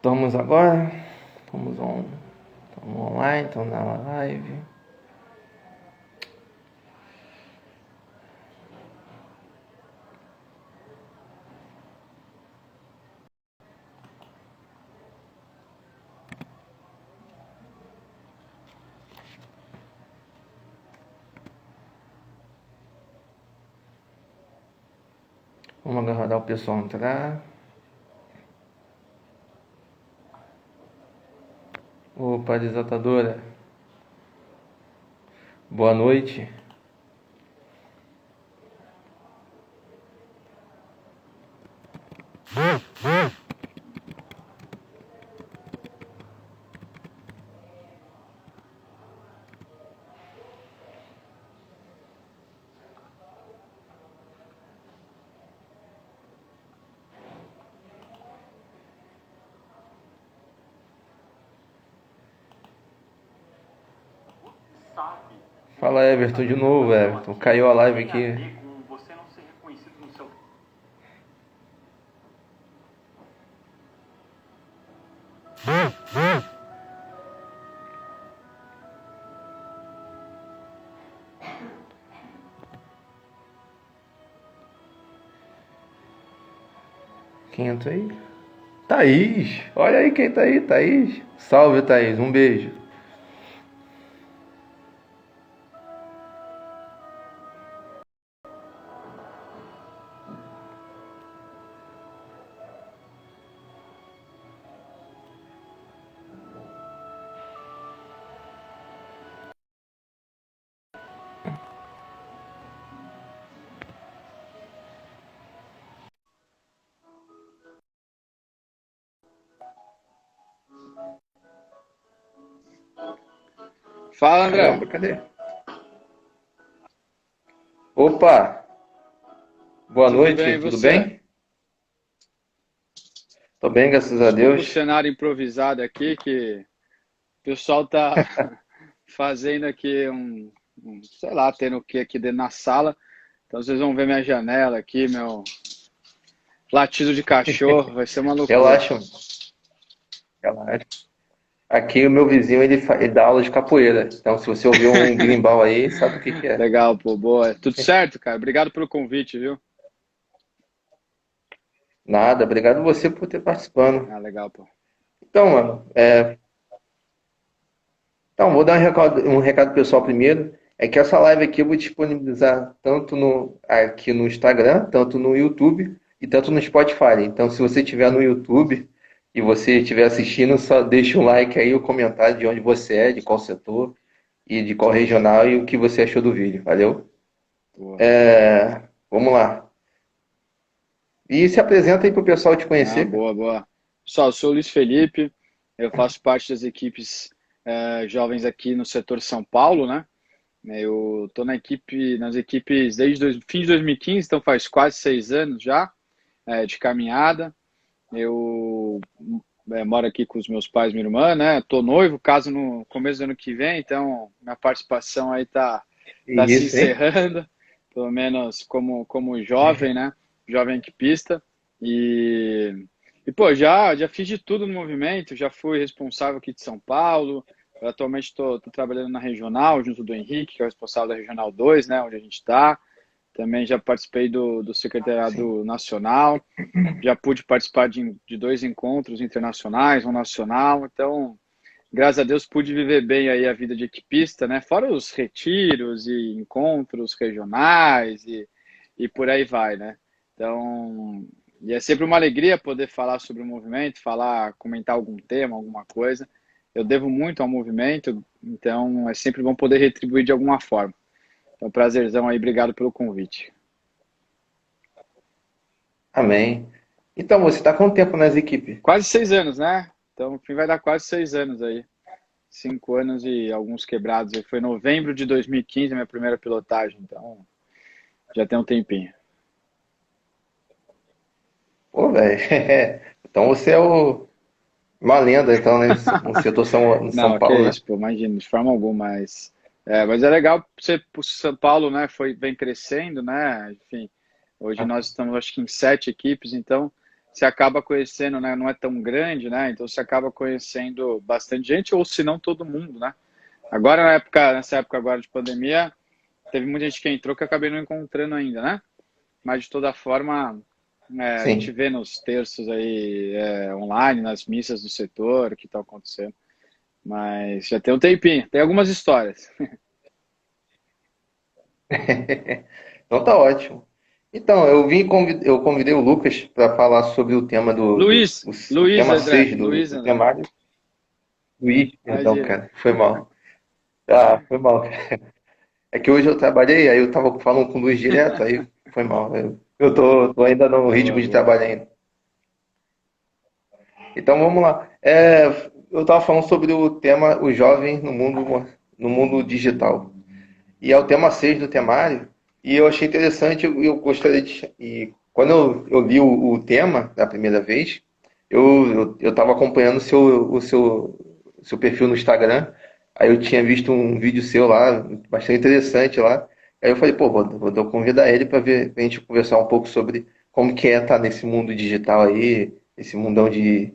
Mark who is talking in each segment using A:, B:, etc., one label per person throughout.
A: Estamos agora, estamos online, estamos na live. Vamos aguardar o pessoal entrar. Opa, desatadora. Boa noite. Fala, Everton, de novo, Everton. Caiu a live aqui. Quem entra aí? Thaís! Olha aí quem tá aí, Thaís. Salve, Thaís. Um beijo.
B: Fala,
A: Caramba,
B: André.
A: cadê? Opa! Boa
B: Tudo
A: noite,
B: bem, e
A: tudo
B: você?
A: bem? Tô bem, graças a
B: Desculpa o
A: Deus.
B: cenário improvisado aqui, que o pessoal tá fazendo aqui sei lá, tendo o que aqui dentro na sala. Então vocês vão ver minha janela aqui, meu latido de cachorro, vai ser uma loucura.
A: Relaxa, relaxa. Aqui o meu vizinho ele dá aula de capoeira. Então, se você ouvir um berimbau aí, sabe o que que é.
B: Legal, pô, boa. Tudo certo, cara? Obrigado pelo convite, viu?
A: Nada, obrigado você por ter participando.
B: Ah, legal, pô.
A: Então, mano, vou dar um recado pessoal primeiro. É que essa live aqui eu vou disponibilizar tanto aqui no Instagram, tanto no YouTube e tanto no Spotify. Então, se você estiver no YouTube e você estiver assistindo, só deixa um like aí, o comentário de onde você é, de qual setor e de qual regional e o que você achou do vídeo. Valeu?
B: Boa.
A: Vamos lá. E se apresenta aí para o pessoal te
B: Ah,
A: conhecer, cara.
B: boa, boa. Pessoal, eu sou o Luiz Felipe, eu faço parte das equipes jovens aqui no setor São Paulo, né? Eu estou nas equipes desde fim de 2015, então faz quase 6 anos já de caminhada. Eu moro aqui com os meus pais e minha irmã, né? Estou noivo, caso no começo do ano que vem, então minha participação aí tá se
A: Isso, hein?
B: encerrando, pelo menos como jovem, né? Jovem equipista. E, pô, já fiz de tudo no movimento, já fui responsável aqui de São Paulo. Atualmente estou trabalhando na regional, junto do Henrique, que é o responsável da Regional 2, né, onde a gente está. Também já participei do
A: Sim.
B: Secretariado Nacional, já pude participar de 2 encontros internacionais, um nacional. Então, graças a Deus, pude viver bem aí a vida de equipista, né? Fora os retiros e encontros regionais e por aí vai, né? Então, e é sempre uma alegria poder falar sobre o movimento, falar, comentar algum tema, alguma coisa. Eu devo muito ao movimento, então é sempre bom poder retribuir de alguma forma. Então, prazerzão aí, obrigado pelo convite.
A: Amém. Então, você está quanto tempo nas equipes?
B: Quase 6 anos, né? Então, no fim vai dar quase 6 anos aí. 5 anos e alguns quebrados. Aí foi novembro de 2015 a minha primeira pilotagem, então já tem um tempinho.
A: Pô, velho. Então você é uma lenda, então, né, no setor no São
B: Não, que
A: Paulo,
B: é
A: né?
B: isso, pô, imagina, de forma alguma, mas é legal você, o São Paulo, né, vem crescendo, né, enfim, hoje nós estamos, acho que em 7 equipes, então você acaba conhecendo, né? Não é tão grande, né? Então você acaba conhecendo bastante gente, ou se não todo mundo, né? Agora, nessa época agora de pandemia, teve muita gente que entrou que eu acabei não encontrando ainda, né? Mas de toda forma, a gente
A: Sim.
B: vê nos terços aí online, nas missas do setor, o que está acontecendo. Mas já tem um tempinho, tem algumas histórias.
A: Então tá ótimo. Então, eu convidei o Lucas para falar sobre o tema o
B: Luiz
A: tema
B: André,
A: 6
B: Luiz
A: do
B: André.
A: temário. Luiz, perdão,
B: Imagina.
A: cara, foi mal. Ah, foi mal. É que hoje eu trabalhei, aí eu tava falando com o Luiz direto, aí foi mal. Eu tô ainda no ritmo
B: Boa,
A: de
B: boa.
A: trabalho ainda. Então vamos lá. Eu tava falando sobre o tema o jovem no mundo digital. E é o tema 6 do temário. E eu achei interessante, eu gostaria de. E quando eu li o tema da primeira vez, eu estava acompanhando o seu perfil no Instagram. Aí eu tinha visto um vídeo seu lá, bastante interessante lá. Aí eu falei, pô, vou convidar ele para ver, pra gente conversar um pouco sobre como que é estar nesse mundo digital aí, esse mundão de.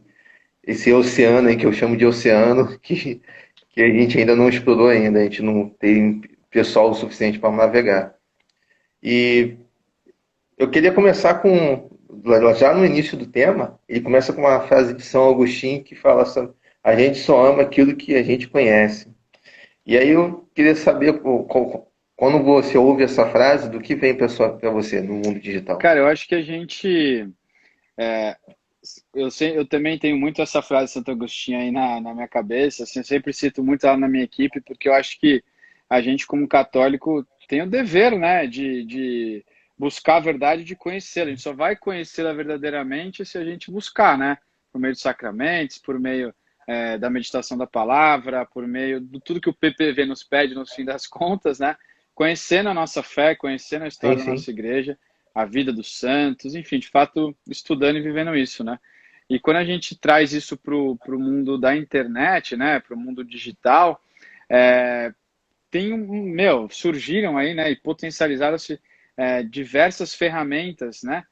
A: Esse oceano aí que eu chamo de oceano, que a gente ainda não explorou ainda, a gente não tem pessoal o suficiente para navegar. E eu queria começar já no início do tema, ele começa com uma frase de São Agostinho que fala assim, a gente só ama aquilo que a gente conhece. E aí eu queria saber, quando você ouve essa frase, do que vem para você no mundo digital?
B: Cara, eu acho que a gente. é, eu também tenho muito essa frase de Santo Agostinho aí na minha cabeça. Assim, eu sempre cito muito ela na minha equipe, porque eu acho que a gente, como católico, tem o dever, né, de buscar a verdade e de conhecê-la. A gente só vai conhecê-la verdadeiramente se a gente buscar, né? Por meio dos sacramentos, por meio da meditação da palavra, por meio de tudo que o PPV nos pede no fim das contas, né? Conhecendo a nossa fé, conhecendo a
A: Sim,
B: história da
A: sim.
B: nossa igreja, a vida dos santos, enfim, de fato, estudando e vivendo isso, né? E quando a gente traz isso para o mundo da internet, né, para o mundo digital, é, surgiram aí, né, e potencializaram-se diversas ferramentas, né,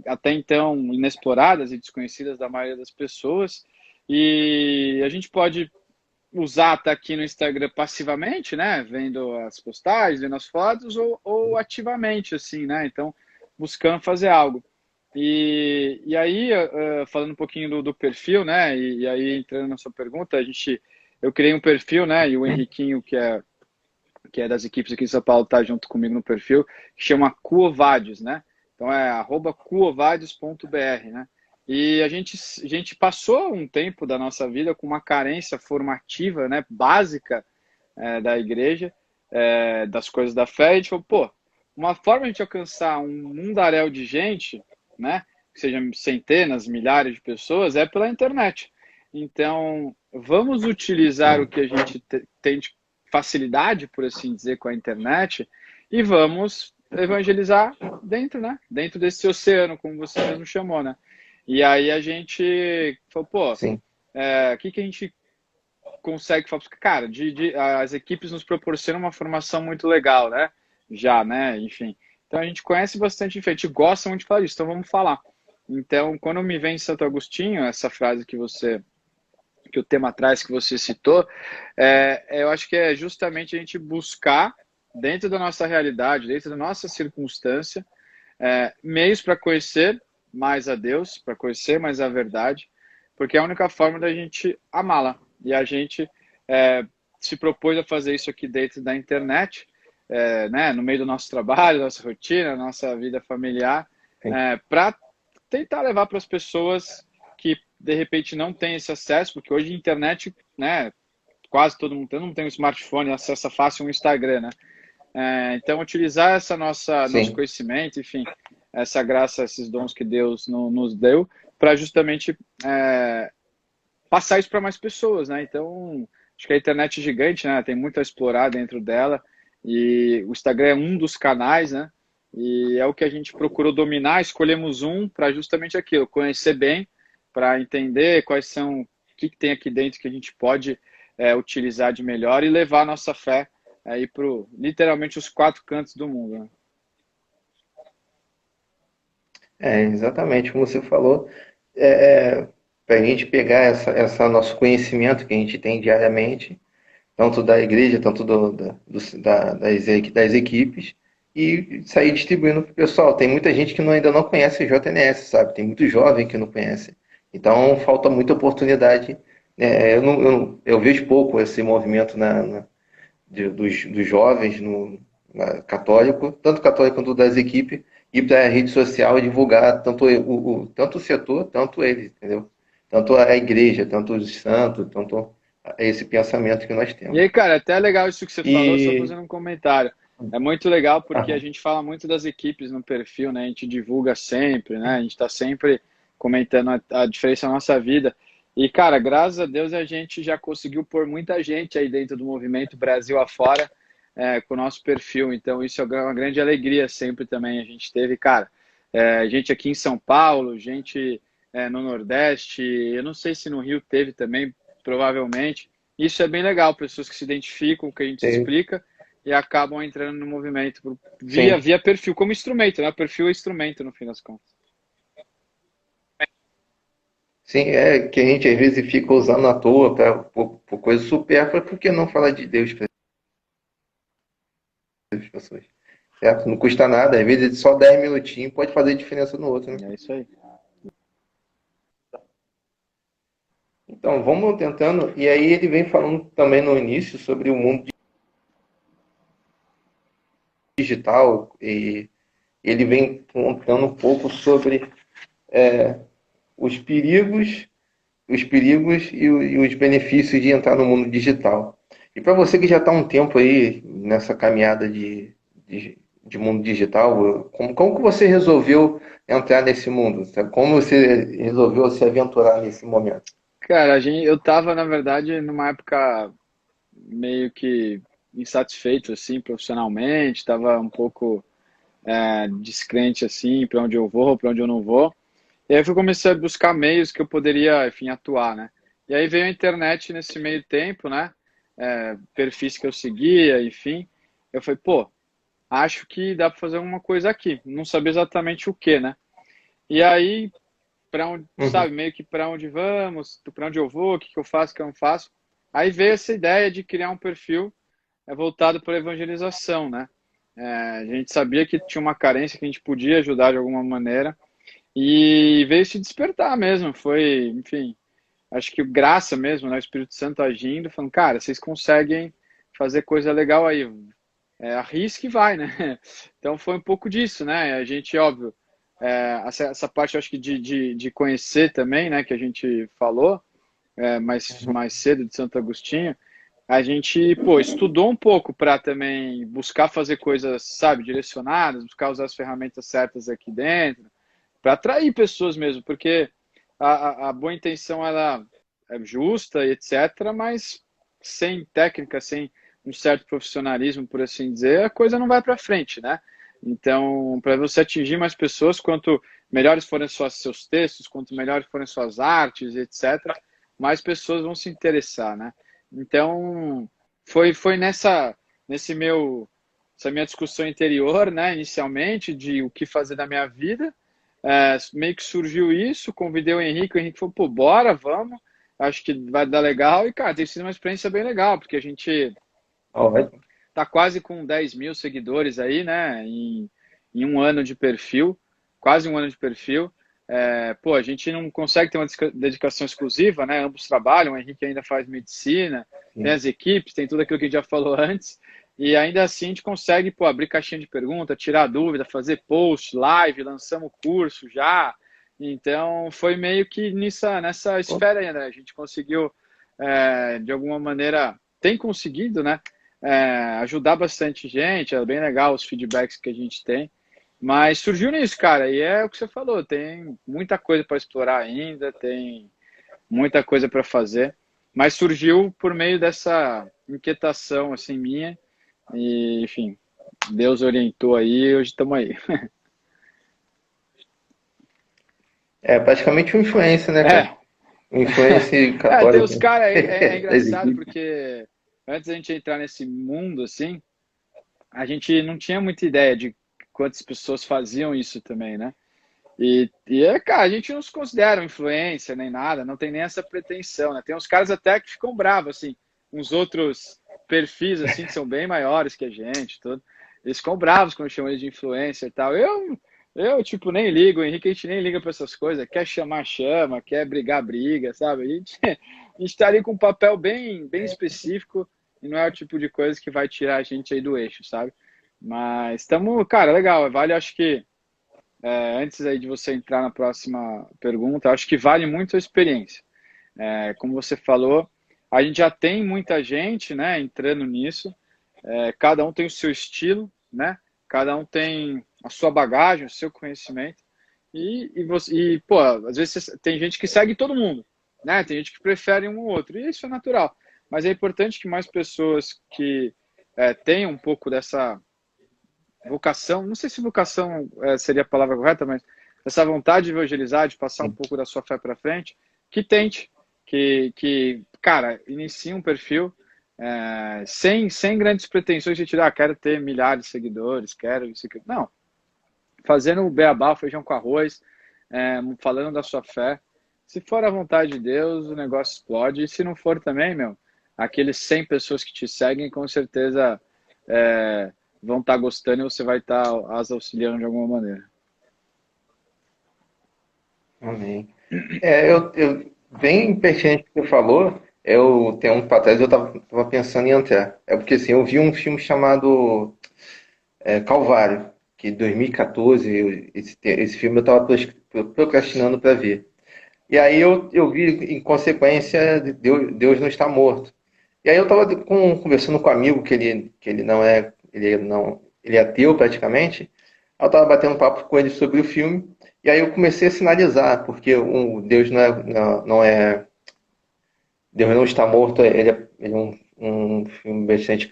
B: até então inexploradas e desconhecidas da maioria das pessoas, e a gente pode usar tá aqui no Instagram passivamente, né, vendo as postagens, vendo as fotos, ou ativamente, assim, né, então buscando fazer algo. E aí, falando um pouquinho do perfil, né, e aí entrando na sua pergunta, eu criei um perfil, né, e o Henriquinho, que é das equipes aqui de São Paulo, tá junto comigo no perfil, que chama Cuovades, né? Então é @cuovades.br, né? E a gente passou um tempo da nossa vida com uma carência formativa, né, básica da igreja, das coisas da fé, e a gente falou, pô, uma forma de a gente alcançar um mundaréu de gente, né, que sejam centenas, milhares de pessoas, é pela internet. Então, vamos utilizar o que a gente tem de facilidade, por assim dizer, com a internet e vamos evangelizar dentro, né? Dentro desse oceano, como você mesmo chamou, né? E aí a gente falou, pô,
A: Sim.
B: o que a gente consegue fazer? Cara, as equipes nos proporcionam uma formação muito legal, né? Já, né? Enfim. Então a gente conhece bastante, enfim, a gente gosta muito de falar disso, então vamos falar. Então, quando me vem Santo Agostinho, essa frase que o tema traz, que você citou, eu acho que é justamente a gente buscar, dentro da nossa realidade, dentro da nossa circunstância, meios para conhecer mais a Deus, para conhecer mais a verdade, porque é a única forma da gente amá-la. E a gente se propôs a fazer isso aqui dentro da internet, né, no meio do nosso trabalho, nossa rotina, nossa vida familiar,
A: Sim.
B: para tentar levar para as pessoas que de repente não têm esse acesso, porque hoje a internet, né, quase todo mundo tem um smartphone, acessa fácil um Instagram, né? Então utilizar essa nosso
A: Sim.
B: conhecimento, enfim, essa graça, esses dons que Deus nos deu, para justamente passar isso para mais pessoas, né? Então acho que a internet é gigante, né? Tem muito a explorar dentro dela e o Instagram é um dos canais, né? E é o que a gente procurou dominar, escolhemos um para justamente aquilo, conhecer bem, para entender quais são, o que tem aqui dentro que a gente pode utilizar de melhor e levar a nossa fé aí para literalmente os quatro cantos do mundo. Né?
A: Exatamente como você falou, para a gente pegar essa nosso conhecimento que a gente tem diariamente, tanto da igreja, tanto das equipes, e sair distribuindo para o pessoal. Tem muita gente que ainda não conhece o JNS, sabe? Tem muito jovem que não conhece. Então, falta muita oportunidade. Eu vejo pouco esse movimento dos jovens católico, tanto católico quanto das equipes, ir para a rede social e divulgar tanto o setor, tanto ele, entendeu? Tanto a igreja, tanto os santos, tanto esse pensamento que nós
B: E
A: temos.
B: aí, cara, até legal isso que você falou, só
A: E.
B: fazendo um comentário. É muito legal porque a
A: Ah,
B: gente fala muito das equipes no perfil, né? A gente divulga sempre, né? A gente está sempre comentando a diferença na nossa vida. E, cara, graças a Deus a gente já conseguiu pôr muita gente aí dentro do movimento Brasil afora, com o nosso perfil. Então, isso é uma grande alegria sempre também. A gente teve, cara, gente aqui em São Paulo, gente no Nordeste, eu não sei se no Rio teve também, provavelmente. Isso é bem legal, pessoas que se identificam com o que a gente explica e acabam entrando no movimento
A: sim,
B: via perfil, como instrumento, né? Perfil é instrumento, no fim das contas.
A: sim, é que a gente às vezes fica usando à toa por coisa supérflua, por que não falar de Deus para as pessoas? Certo? Não custa nada, às vezes só 10 minutinhos pode fazer diferença no outro, né?
B: É isso aí.
A: Então, vamos tentando. E aí ele vem falando também no início sobre o mundo digital e ele vem contando um pouco sobre os perigos, e os benefícios de entrar no mundo digital. E para você que já está um tempo aí nessa caminhada de mundo digital, como que você resolveu entrar nesse mundo? Como você resolveu se aventurar nesse momento?
B: Cara, eu tava, na verdade, numa época meio que insatisfeito, assim, profissionalmente, tava um pouco descrente, assim, para onde eu vou, para onde eu não vou. E aí eu comecei a buscar meios que eu poderia, enfim, atuar, né? E aí veio a internet nesse meio tempo, né? Perfis que eu seguia, enfim. Eu falei, pô, acho que dá para fazer alguma coisa aqui. Não sabia exatamente o que, né? E aí, para onde,
A: Uhum.
B: sabe, meio que para onde vamos, para onde eu vou, o que que eu faço, o que eu não faço. Aí veio essa ideia de criar um perfil voltado para evangelização, né? A gente sabia que tinha uma carência que a gente podia ajudar de alguma maneira e veio se despertar mesmo. Foi, enfim, acho que graça mesmo, né? O Espírito Santo agindo, falando, cara, vocês conseguem fazer coisa legal aí. Arrisca e vai, né? Então foi um pouco disso, né? A gente, óbvio, essa parte eu acho que de conhecer também, né? Que a gente falou mais cedo de Santo Agostinho, a gente, pô, estudou um pouco para também buscar fazer coisas, sabe, direcionadas, buscar usar as ferramentas certas aqui dentro, para atrair pessoas mesmo, porque a boa intenção ela é justa e etc, mas sem técnica, sem um certo profissionalismo, por assim dizer, a coisa não vai para frente, né? Então, para você atingir mais pessoas, quanto melhores forem seus textos, quanto melhores forem suas artes, etc, mais pessoas vão se interessar, né? Então, foi essa minha discussão interior, né, inicialmente, de o que fazer da minha vida, meio que surgiu isso, convidei o Henrique falou, pô, bora, vamos, acho que vai dar legal, e, cara, tem sido uma experiência bem legal, porque a gente
A: Ótimo.
B: tá quase com 10 mil seguidores aí, né, em um ano de perfil, quase um ano de perfil, pô, a gente não consegue ter uma dedicação exclusiva, né, ambos trabalham, o Henrique ainda faz medicina, tem
A: Sim.
B: as equipes, tem tudo aquilo que a gente já falou antes, e ainda assim a gente consegue, pô, abrir caixinha de pergunta, tirar dúvida, fazer post, live, lançamos curso já. Então foi meio que nessa esfera aí, né? A gente conseguiu, de alguma maneira, tem conseguido, né? Ajudar bastante gente, é bem legal os feedbacks que a gente tem. Mas surgiu nisso, cara, e é o que você falou, tem muita coisa para explorar ainda, tem muita coisa para fazer, mas surgiu por meio dessa inquietação assim minha e, enfim, Deus orientou aí e hoje estamos aí.
A: É praticamente uma influência, né, cara?
B: É,
A: Uma influência
B: tem
A: católica
B: os caras, é
A: das
B: engraçado
A: equipes.
B: porque antes da gente entrar nesse mundo assim, a gente não tinha muita ideia de quantas pessoas faziam isso também, né? Cara, a gente não se considera um influencer nem nada, não tem nem essa pretensão, né? Tem uns caras até que ficam bravos, assim, uns outros perfis, assim, que são bem maiores que a gente, tudo. Eles ficam bravos quando chamam eles de influencer e tal. Tipo, nem ligo, o Henrique, a gente nem liga para essas coisas. Quer chamar, chama, quer brigar, briga, sabe? A gente tá ali com um papel bem específico e não é o tipo de coisa que vai tirar a gente aí do eixo, sabe? Mas estamos, cara, legal. Vale, acho que antes aí de você entrar na próxima pergunta, acho que vale muito a experiência. Como você falou, a gente já tem muita gente, né, entrando nisso. Cada um tem o seu estilo, né? Cada um tem a sua bagagem, o seu conhecimento. Pô, às vezes tem gente que segue todo mundo, né? Tem gente que prefere um ou outro, e isso é natural. Mas é importante que mais pessoas que tenham um pouco dessa vocação, não sei se vocação seria a palavra correta, mas essa vontade de evangelizar, de passar um pouco da sua fé para frente, que tente, cara, inicie um perfil sem grandes pretensões de tirar, quero ter milhares de seguidores, quero isso aqui. Não, fazendo o beabá, feijão com arroz, falando da sua fé. Se for a vontade de Deus, o negócio explode. E se não for também, meu, aqueles 100 pessoas que te seguem, com certeza vão estar gostando e você vai estar as auxiliando de alguma maneira.
A: Amém. Bem pertinente o que você falou, eu tenho um para trás eu tava pensando em entrar. É porque assim, eu vi um filme chamado Calvário, que em 2014, esse filme eu estava procrastinando para ver. E aí eu vi, em consequência, Deus não está morto. E aí eu estava conversando com um amigo que ele não é, ele não, ele é ateu praticamente. Aí eu estava batendo papo com ele sobre o filme. E aí eu comecei a sinalizar, porque Deus Deus não está morto, ele é um filme bastante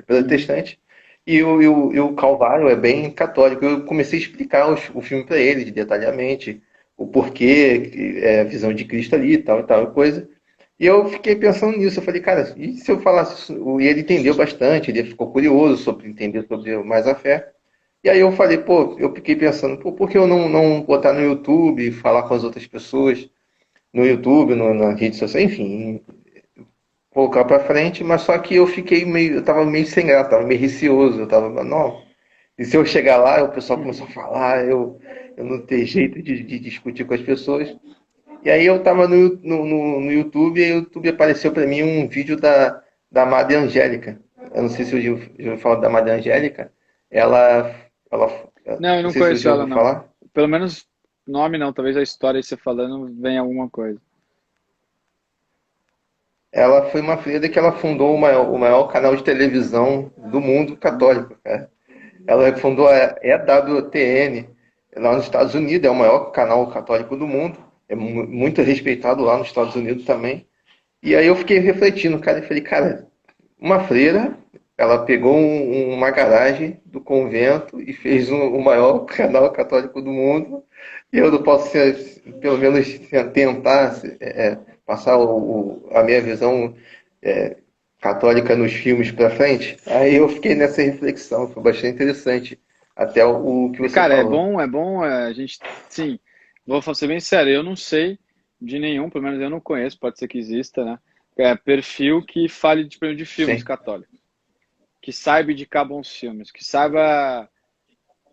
A: protestante. E o Calvário é bem católico. Eu comecei a explicar o filme para ele, detalhadamente, o porquê, a visão de Cristo ali e tal coisa. E eu fiquei pensando nisso. Eu falei, cara, e se eu falasse isso? E ele entendeu bastante, ele ficou curioso sobre entender sobre mais a fé. E aí eu falei, pô, eu fiquei pensando, pô, por que eu não botar no YouTube, falar com as outras pessoas no YouTube, na rede social, enfim, colocar pra frente, mas só que eu tava meio sem graça, tava meio receoso, eu tava, não, e se eu chegar lá, o pessoal começou a falar, eu não ter jeito de discutir com as pessoas. E aí eu tava no YouTube e o YouTube apareceu pra mim um vídeo da Madre Angélica. Eu não sei se eu já ouviu falar da Madre Angélica. Ela, ela,
B: Não, eu
A: não
B: não
A: sei se você
B: conheço
A: já
B: ela,
A: ouviu
B: não.
A: falar.
B: Pelo menos nome não, talvez a história aí você falando venha alguma coisa.
A: Ela foi uma freira que ela fundou o maior canal de televisão do mundo católico, cara. Ela fundou a EWTN lá nos Estados Unidos, é o maior canal católico do mundo, é muito respeitado lá nos Estados Unidos também. E aí eu fiquei refletindo, cara, e falei, cara, uma freira, ela pegou uma garagem do convento e fez o maior canal católico do mundo, e eu não posso pelo menos tentar passar a minha visão é, católica nos filmes para frente. Aí eu fiquei nessa reflexão, foi bastante interessante, até o que você
B: Cara,
A: falou.
B: é bom a gente, sim, vou ser bem sério, eu não sei de nenhum, pelo menos eu não conheço, pode ser que exista, né? Perfil que fale de filmes
A: Sim.
B: católicos, que saiba indicar bons filmes, que saiba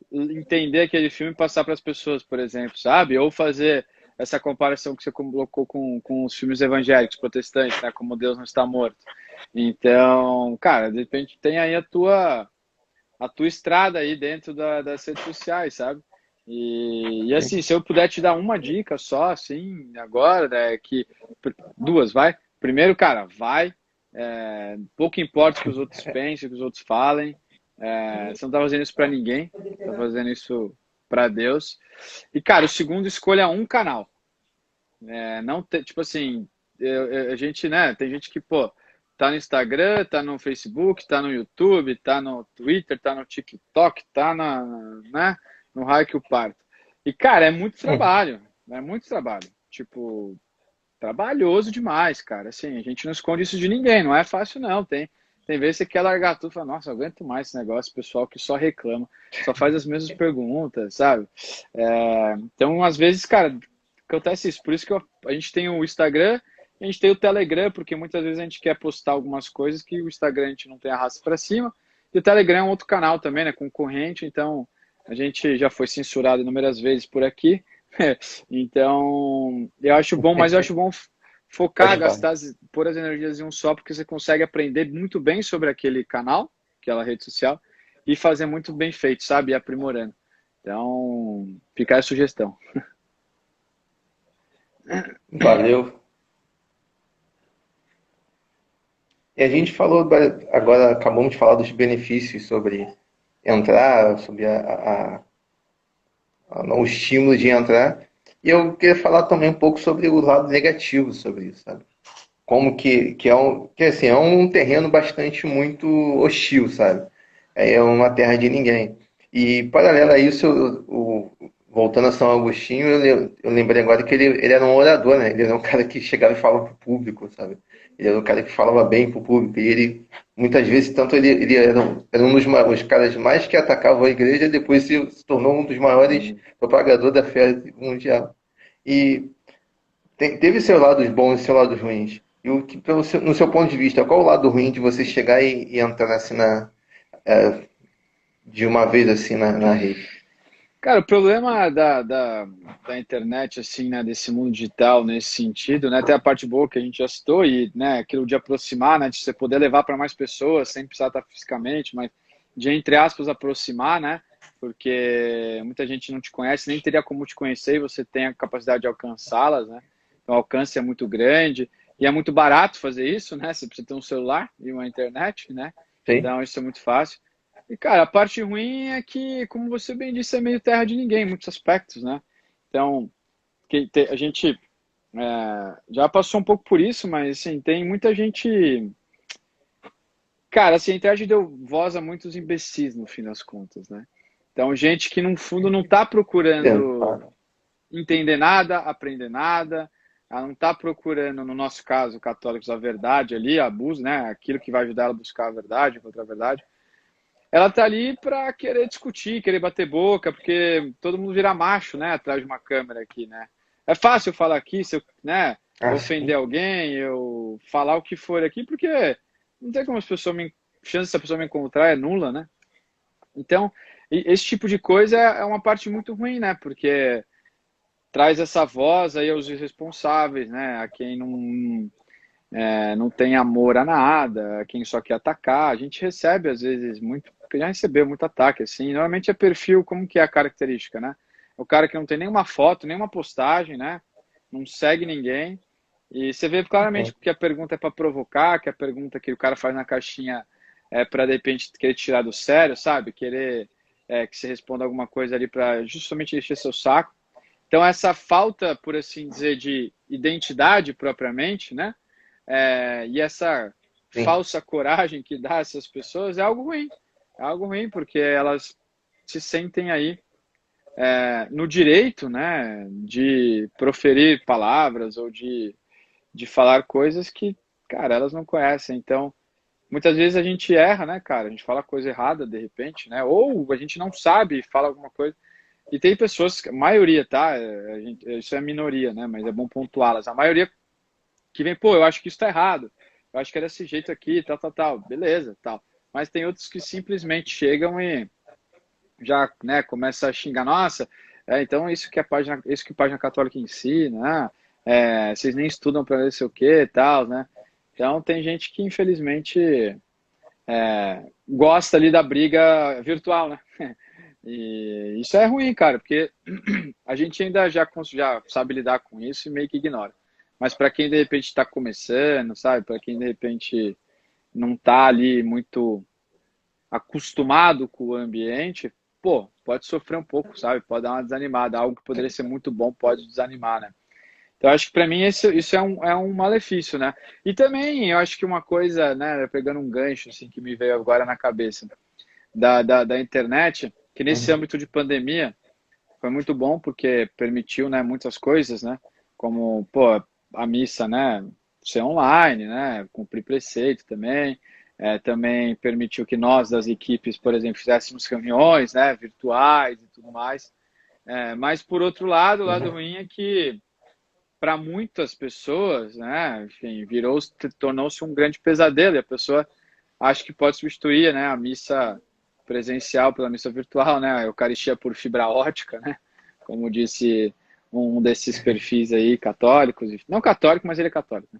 B: entender aquele filme e passar para as pessoas, por exemplo, sabe? Ou fazer essa comparação que você colocou com os filmes evangélicos, protestantes, né? Como Deus não está morto. Então, cara, de repente tem aí a tua estrada aí dentro das redes sociais, sabe? E assim, se eu puder te dar uma dica só, assim, agora, né, duas, vai. Primeiro, cara, vai. Pouco importa o que os outros pensem, o que os outros falem. Você não tá fazendo isso para ninguém, tá fazendo isso para Deus. E, cara, o segundo, escolha um canal. Não tipo assim, a gente, né, tem gente que, pô, tá no Instagram, tá no Facebook, tá no YouTube, tá no Twitter, tá no TikTok, tá né, no raio que o parto. E, cara, é muito trabalho. Tipo, trabalhoso demais, cara. Assim, a gente não esconde isso de ninguém, não é fácil não. Tem vezes que você quer largar tudo e fala, nossa, eu aguento mais esse negócio, pessoal que só reclama, só faz as mesmas perguntas, sabe? Então, às vezes, cara, acontece isso. Por isso que a gente tem o Instagram, a gente tem o Telegram, porque muitas vezes a gente quer postar algumas coisas que o Instagram a gente não tem arrasto para cima. E o Telegram é um outro canal também, né? Concorrente, então a gente já foi censurado inúmeras vezes por aqui. Então, eu acho bom, mas eu acho bom focar,
A: Faz parte.
B: gastar, pôr as energias em um só, porque você consegue aprender muito bem sobre aquele canal, aquela rede social, e fazer muito bem feito, sabe? E aprimorando. Então, fica a sugestão.
A: Valeu. E a gente falou, agora acabamos de falar dos benefícios sobre entrar, sobre o estímulo de entrar. E eu queria falar também um pouco sobre o lado negativo sobre isso, sabe? Como que é assim, é um terreno bastante muito hostil, sabe? É uma terra de ninguém. E paralelo a isso, voltando a São Agostinho, eu lembrei agora que ele era um orador, né? Ele era um cara que chegava e falava pro público, sabe? Ele era um cara que falava bem pro público. E ele, muitas vezes, tanto ele era um dos os caras mais que atacavam a igreja, depois se tornou um dos maiores propagadores da fé mundial. E teve seus lados bons e seus lados ruins. E o que, no seu ponto de vista, qual o lado ruim de você chegar e entrar assim de uma vez assim na rede?
B: Cara, o problema da internet, assim, né, desse mundo digital nesse sentido, né, tem a parte boa que a gente já citou e, né, aquilo de aproximar, né, de você poder levar para mais pessoas sem precisar estar fisicamente, mas de, entre aspas, aproximar, né, porque muita gente não te conhece, nem teria como te conhecer e você tem a capacidade de alcançá-las, né, então o alcance é muito grande e é muito barato fazer isso, né, você precisa ter um celular e uma internet, né,
A: Sim?
B: então isso é muito fácil. E, cara, a parte ruim é que, como você bem disse, é meio terra de ninguém em muitos aspectos, né? Então, a gente já passou um pouco por isso, mas, assim, tem muita gente... Cara, assim, a internet deu voz a muitos imbecis, no fim das contas, né? Então, gente que, no fundo, não está procurando entender nada, aprender nada, ela não está procurando, no nosso caso, católicos, a verdade ali, abuso, né? Aquilo que vai ajudar ela a buscar a verdade, encontrar a verdade. Ela tá ali para querer discutir, querer bater boca, porque todo mundo vira macho, né, atrás de uma câmera aqui, né? É fácil eu falar aqui, se eu, né,
A: Ah,
B: ofender
A: sim.
B: alguém, eu falar o que for aqui, porque não tem como as pessoas chance dessa pessoa me encontrar é nula, né? Então, esse tipo de coisa é uma parte muito ruim, né? Porque traz essa voz aí aos irresponsáveis, né? A quem não tem amor a nada, quem só quer atacar. A gente recebe, às vezes, muito, já recebeu muito ataque, assim. Normalmente é perfil, como que é a característica, né? O cara que não tem nenhuma foto, nenhuma postagem, né? Não segue ninguém. E você vê claramente que a pergunta é para provocar, que a pergunta que o cara faz na caixinha é para, de repente, querer tirar do sério, sabe? Querer que você responda alguma coisa ali para justamente encher seu saco. Então, essa falta, por assim dizer, de identidade propriamente, né? E essa
A: Sim.
B: falsa coragem que dá a essas pessoas é algo ruim. É algo ruim, porque elas se sentem aí no direito, né, de proferir palavras ou de falar coisas que, cara, elas não conhecem. Então, muitas vezes a gente erra, né, cara? A gente fala coisa errada de repente, né? Ou a gente não sabe e fala alguma coisa. E tem pessoas, a maioria, tá? Isso é minoria, né? Mas é bom pontuá-las. A maioria que vem, pô, eu acho que isso tá errado, eu acho que é desse jeito aqui, tal, tal, tal, beleza, tal. Mas tem outros que simplesmente chegam e já, né, começa a xingar, nossa, então isso que a página católica ensina, né? Vocês nem estudam para não sei o que, tal, né? Então tem gente que infelizmente gosta ali da briga virtual, né? E isso é ruim, cara, porque a gente ainda já sabe lidar com isso e meio que ignora. Mas para quem de repente está começando, sabe? Para quem de repente não está ali muito acostumado com o ambiente, pô, pode sofrer um pouco, sabe? Pode dar uma desanimada. Algo que poderia ser muito bom pode desanimar, né? Então, eu acho que para mim isso é um malefício, né? E também, eu acho que uma coisa, né, pegando um gancho assim, que me veio agora na cabeça, da internet, que nesse
A: Uhum.
B: âmbito de pandemia, foi muito bom porque permitiu, né, muitas coisas, né, como, pô, a missa, né, ser online, né, cumprir preceito também, também permitiu que nós, das equipes, por exemplo, fizéssemos reuniões, né, virtuais e tudo mais. Mas, por outro lado, o lado
A: Uhum.
B: ruim é que, para muitas pessoas, né, enfim, tornou-se um grande pesadelo, e a pessoa acha que pode substituir, né, a missa presencial pela missa virtual, né, a Eucaristia por fibra ótica, né, como disse um desses perfis aí católicos, não católico, mas ele é católico, né?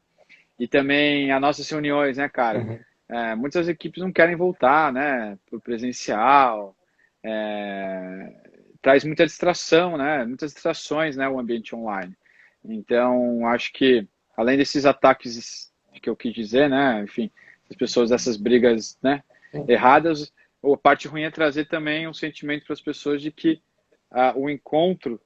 B: E também as nossas reuniões, né, cara?
A: Uhum.
B: Muitas equipes não querem voltar, né, pro presencial, é, traz muita distração, né, muitas distrações, né, o ambiente online. Então, acho que, além desses ataques que eu quis dizer, né, enfim, as pessoas dessas brigas, né,
A: Sim,
B: erradas, a parte ruim é trazer também um sentimento para as pessoas de que o encontro,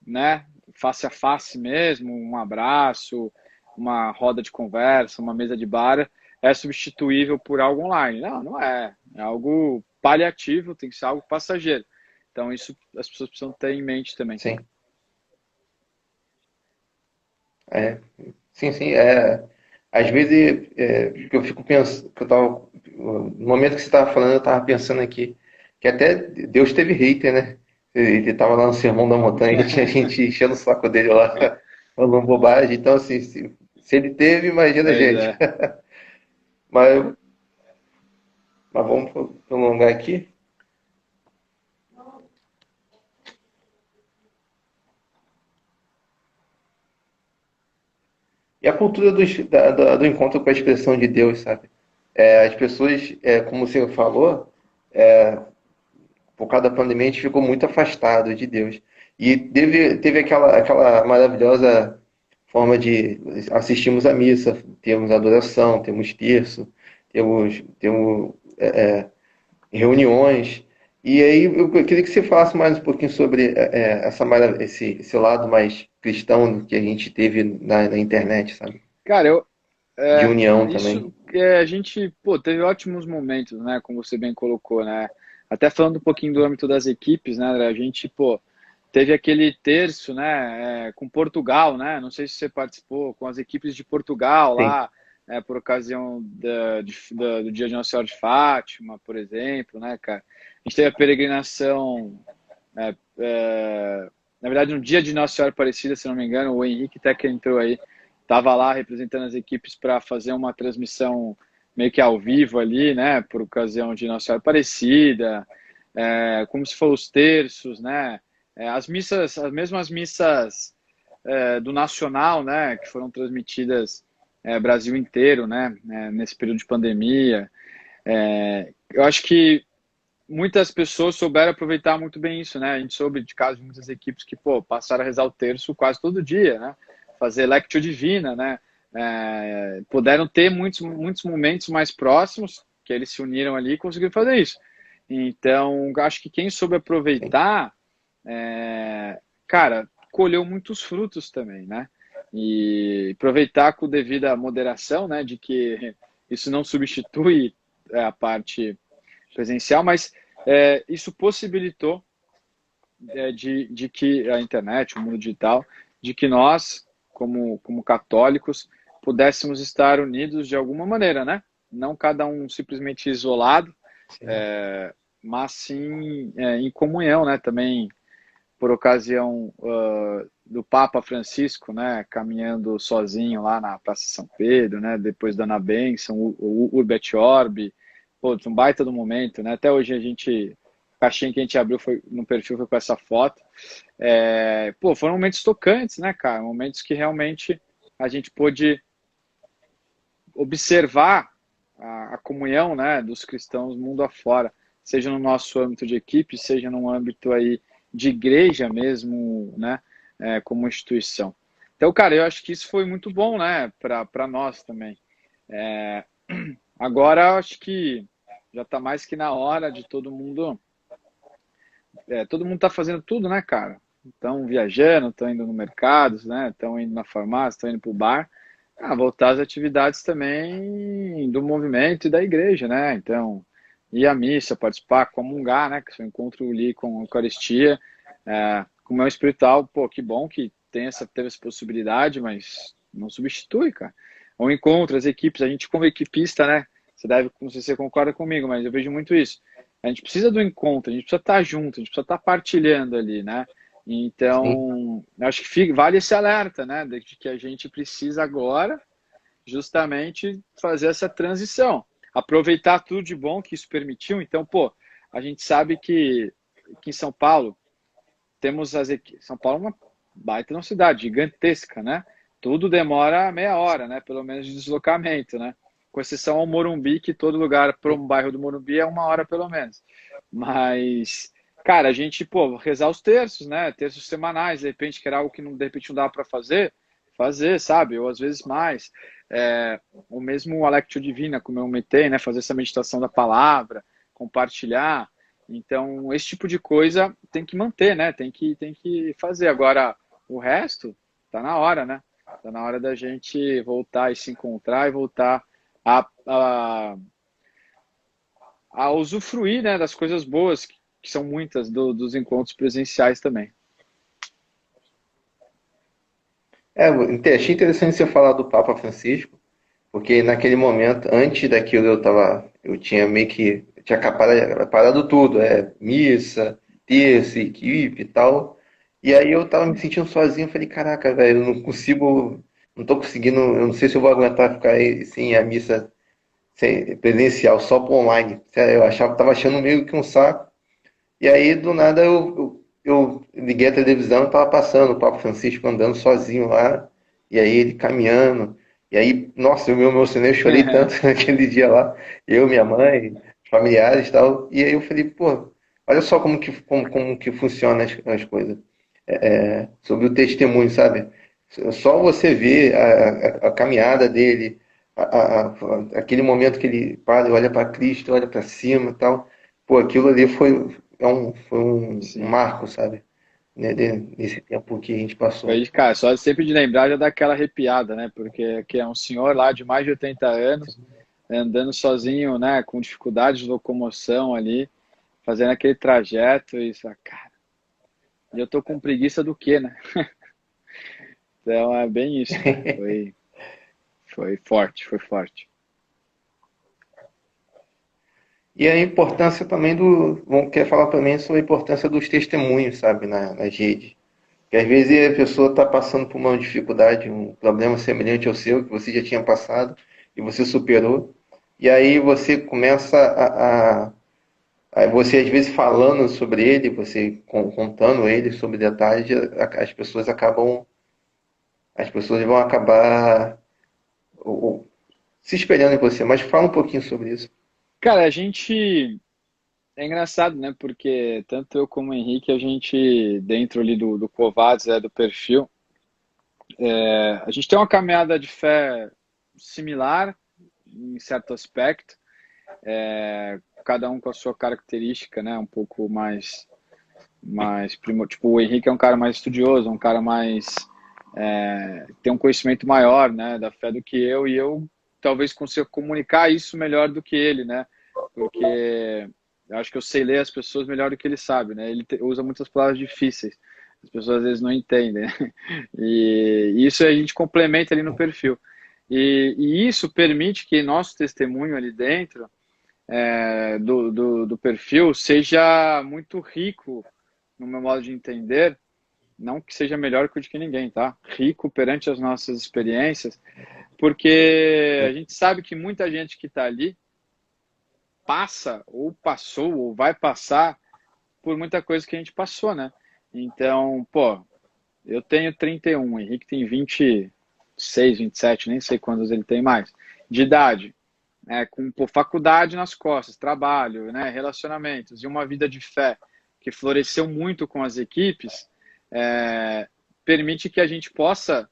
B: né, face a face mesmo, um abraço, uma roda de conversa, uma mesa de bar, é substituível por algo online. Não, não é. É algo paliativo, tem que ser algo passageiro. Então, isso as pessoas precisam ter em mente também.
A: sim. É, sim. Às vezes, que eu fico pensando, no momento que você estava falando, eu estava pensando aqui, que até Deus teve hater, né? Ele estava lá no Sermão da Montanha, tinha gente enchendo o saco dele lá, falando bobagem. Então, assim, se ele teve, imagina a
B: Pois
A: gente.
B: é.
A: Mas, mas vamos prolongar aqui. E a cultura do encontro com a expressão de Deus, sabe? As pessoas, como você falou, por causa da pandemia, a gente ficou muito afastado de Deus. E teve aquela maravilhosa forma de assistirmos à missa, temos adoração, temos terço, temos reuniões. E aí eu queria que você falasse mais um pouquinho sobre esse lado mais cristão que a gente teve na internet, sabe?
B: Cara,
A: De união também.
B: isso a gente, pô, teve ótimos momentos, né? Como você bem colocou, né? Até falando um pouquinho do âmbito das equipes, né, André? A gente, pô, teve aquele terço, né, com Portugal, né? Não sei se você participou, com as equipes de Portugal
A: Sim,
B: lá, por ocasião do Dia de Nossa Senhora de Fátima, por exemplo, né, cara? A gente teve a peregrinação, é, na verdade, no dia de Nossa Senhora Aparecida, se não me engano, o Henrique até que entrou aí, estava lá representando as equipes para fazer uma transmissão meio que ao vivo ali, né, por ocasião de Nossa Senhora Aparecida, como se foram os terços, né, as missas, as mesmas missas do Nacional, né, que foram transmitidas Brasil inteiro, né, nesse período de pandemia. Eu acho que muitas pessoas souberam aproveitar muito bem isso, né? A gente soube de casos de muitas equipes que, pô, passaram a rezar o terço quase todo dia, né? Fazer Lectio Divina, né? Puderam ter muitos momentos mais próximos que eles se uniram ali e conseguiram fazer isso. Então, acho que quem soube
A: sim.
B: aproveitar, cara, colheu muitos frutos também, né? E aproveitar com devida moderação, né? De que isso não substitui a parte presencial, mas isso possibilitou de que a internet, o mundo digital, de que nós, como católicos, pudéssemos estar unidos de alguma maneira, né? Não cada um simplesmente isolado,
A: Sim.
B: mas sim em comunhão, né? Também por ocasião do Papa Francisco, né? Caminhando sozinho lá na Praça São Pedro, né? Depois dando a bênção, o Urbi et Orbi, pô, um baita do momento, né? Até hoje a caixinha que a gente abriu foi, no perfil foi com essa foto. Pô, foram momentos tocantes, né, cara? Momentos que realmente a gente pôde observar a comunhão, né, dos cristãos mundo afora, seja no nosso âmbito de equipe, seja no âmbito aí de igreja mesmo, né, como instituição. Então, cara, eu acho que isso foi muito bom, né, para nós também. É, Agora, eu acho que já está mais que na hora de todo mundo está fazendo tudo, né, cara? Estão viajando, estão indo no mercado, né? Estão indo na farmácia, estão indo para o bar. Voltar às atividades também do movimento e da igreja, né? Então, ir à missa, participar, comungar, né? Que é o encontro ali com a Eucaristia, comunhão espiritual, pô, que bom que teve essa possibilidade, mas não substitui, cara. O encontro, as equipes, a gente como equipista, né? não sei se você concorda comigo, mas eu vejo muito isso. A gente precisa do encontro, a gente precisa estar junto, a gente precisa estar partilhando ali, né?
A: Sim.
B: Então, eu acho que vale esse alerta, né? De que a gente precisa agora justamente fazer essa transição, aproveitar tudo de bom que isso permitiu. Então, pô, a gente sabe que em São Paulo temos as equipes. São Paulo é uma baita uma cidade gigantesca, né? Tudo demora meia hora, né? Pelo menos de deslocamento, né? Com exceção ao Morumbi, que todo lugar para um bairro do Morumbi é uma hora pelo menos. Mas, cara, a gente, pô, rezar os terços, né? Terços semanais, de repente, que era algo que não, de repente não dava para fazer, sabe? Ou às vezes mais. O mesmo Alectio Divina, como eu comentei, né? Fazer essa meditação da palavra, compartilhar. Então, esse tipo de coisa tem que manter, né? Tem que fazer. Agora, o resto, tá na hora, né? Tá na hora da gente voltar e se encontrar e voltar a, a, a usufruir, né, das coisas boas, que são muitas dos encontros presenciais também.
A: Achei interessante você falar do Papa Francisco, porque naquele momento, antes daquilo, eu tinha meio que, eu tinha parado tudo, missa, terça, equipe e tal. E aí eu tava me sentindo sozinho, eu falei, caraca, velho, eu não consigo, não tô conseguindo, eu não sei se eu vou aguentar ficar aí sem a missa presencial, só por online. Eu tava achando meio que um saco. E aí, do nada, eu liguei a televisão e tava passando o Papa Francisco andando sozinho lá, e aí ele caminhando. E aí, nossa, eu me emocionei, eu chorei tanto naquele dia lá, eu, minha mãe, familiares e tal. E aí eu falei, pô, olha só como que funciona as coisas. Sobre o testemunho, sabe? Só você ver a caminhada dele, aquele momento que ele para e olha para Cristo, olha para cima e tal. Pô, aquilo ali foi um
B: Sim.
A: marco, sabe? Né, nesse tempo que a gente passou.
B: Aí, cara, só sempre de lembrar já dá aquela arrepiada, né? Porque que é um senhor lá de mais de 80 anos, andando sozinho, né? Com dificuldade de locomoção ali, fazendo aquele trajeto e isso, cara, e eu tô com preguiça do quê, né? Então é bem isso, cara. Foi forte, foi forte.
A: E a importância também quer falar também sobre a importância dos testemunhos, sabe, nas redes. Que às vezes a pessoa está passando por uma dificuldade, um problema semelhante ao seu, que você já tinha passado e você superou. E aí você começa aí você às vezes falando sobre ele, você contando ele sobre detalhes, as pessoas acabam, as pessoas vão acabar se espelhando em você. Mas fala um pouquinho sobre isso.
B: Cara, a gente. É engraçado, né? Porque tanto eu como o Henrique, a gente, dentro ali do Covades, do perfil, a gente tem uma caminhada de fé similar, em certo aspecto, cada um com a sua característica, né? Um pouco tipo, o Henrique é um cara mais estudioso, um cara mais tem um conhecimento maior, né, da fé do que eu, e eu talvez consiga comunicar isso melhor do que ele, né? Porque eu acho que eu sei ler as pessoas melhor do que ele sabe, né? Ele usa muitas palavras difíceis, as pessoas às vezes não entendem, né? E isso a gente complementa ali no perfil. E isso permite que nosso testemunho ali dentro do perfil seja muito rico no meu modo de entender, não que seja melhor que o de que ninguém, tá? Rico perante as nossas experiências, porque a gente sabe que muita gente que está ali passa, ou passou, ou vai passar por muita coisa que a gente passou, né? Então, pô, eu tenho 31, o Henrique tem 26, 27, nem sei quantos ele tem mais, de idade, com pô, faculdade nas costas, trabalho, né, relacionamentos e uma vida de fé que floresceu muito com as equipes, permite que a gente possa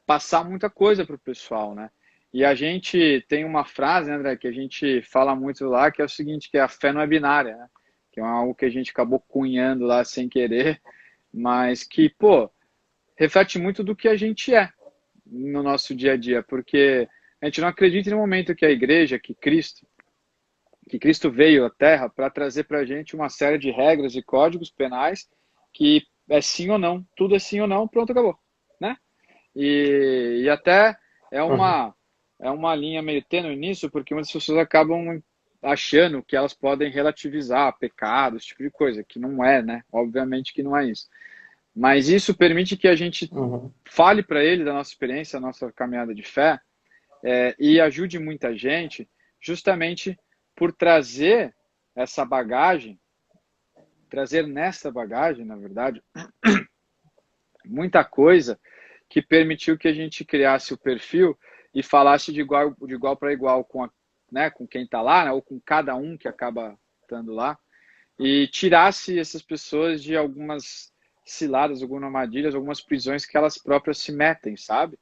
B: passar muita coisa para o pessoal, né? E a gente tem uma frase, né, André, que a gente fala muito lá, que é o seguinte, que a fé não é binária, né? Que é algo que a gente acabou cunhando lá sem querer, mas que, pô, reflete muito do que a gente é no nosso dia a dia, porque a gente não acredita no momento que a igreja, que Cristo veio à Terra para trazer para a gente uma série de regras e códigos penais que é sim ou não, tudo é sim ou não, pronto, acabou, né? E até é
A: Uhum.
B: é uma linha meio tênue nisso, porque muitas pessoas acabam achando que elas podem relativizar pecado, esse tipo de coisa, que não é, né? Obviamente que não é isso. Mas isso permite que a gente
A: Uhum.
B: fale para ele da nossa experiência, da nossa caminhada de fé, e ajude muita gente, justamente por trazer essa bagagem, trazer nessa bagagem, na verdade, muita coisa que permitiu que a gente criasse o perfil e falasse de igual para igual né, com quem está lá, né, ou com cada um que acaba estando lá, e tirasse essas pessoas de algumas ciladas, algumas armadilhas, algumas prisões que elas próprias se metem, sabe?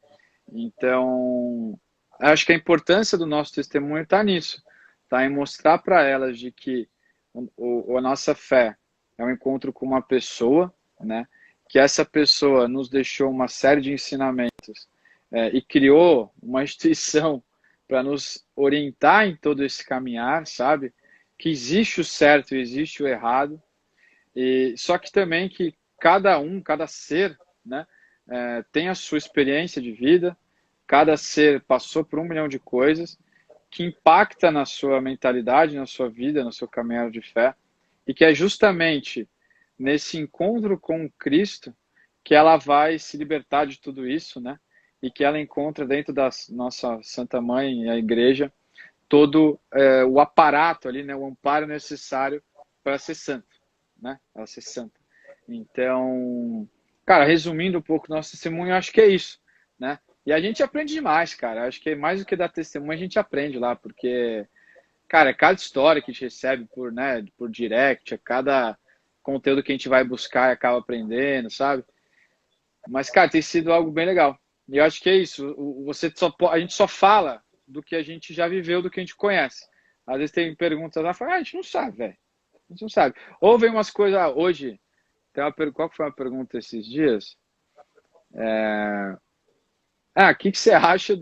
B: Então, acho que a importância do nosso testemunho está nisso, está em mostrar para elas de que a nossa fé é um encontro com uma pessoa, né? Que essa pessoa nos deixou uma série de ensinamentos e criou uma instituição para nos orientar em todo esse caminhar, sabe? Que existe o certo e existe o errado, e só que também que cada ser, né, tem a sua experiência de vida, cada ser passou por 1 milhão de coisas que impacta na sua mentalidade, na sua vida, no seu caminhar de fé, e que é justamente nesse encontro com Cristo que ela vai se libertar de tudo isso, né? E que ela encontra dentro da nossa Santa Mãe, a Igreja, todo o aparato ali, né? O amparo necessário para ser santo, né? Ela ser santa. Então, cara, resumindo um pouco o nosso testemunho, eu acho que é isso, né? E a gente aprende demais, cara. Acho que mais do que dar testemunho, a gente aprende lá, porque, cara, é cada história que a gente recebe por, né, por direct, é cada conteúdo que a gente vai buscar e acaba aprendendo, sabe? Mas, cara, tem sido algo bem legal. E eu acho que é isso. A gente só fala do que a gente já viveu, do que a gente conhece. Às vezes tem perguntas lá, fala, a gente não sabe, velho. A gente não sabe. Ou vem umas coisas, hoje, qual que foi uma pergunta esses dias? O que você acha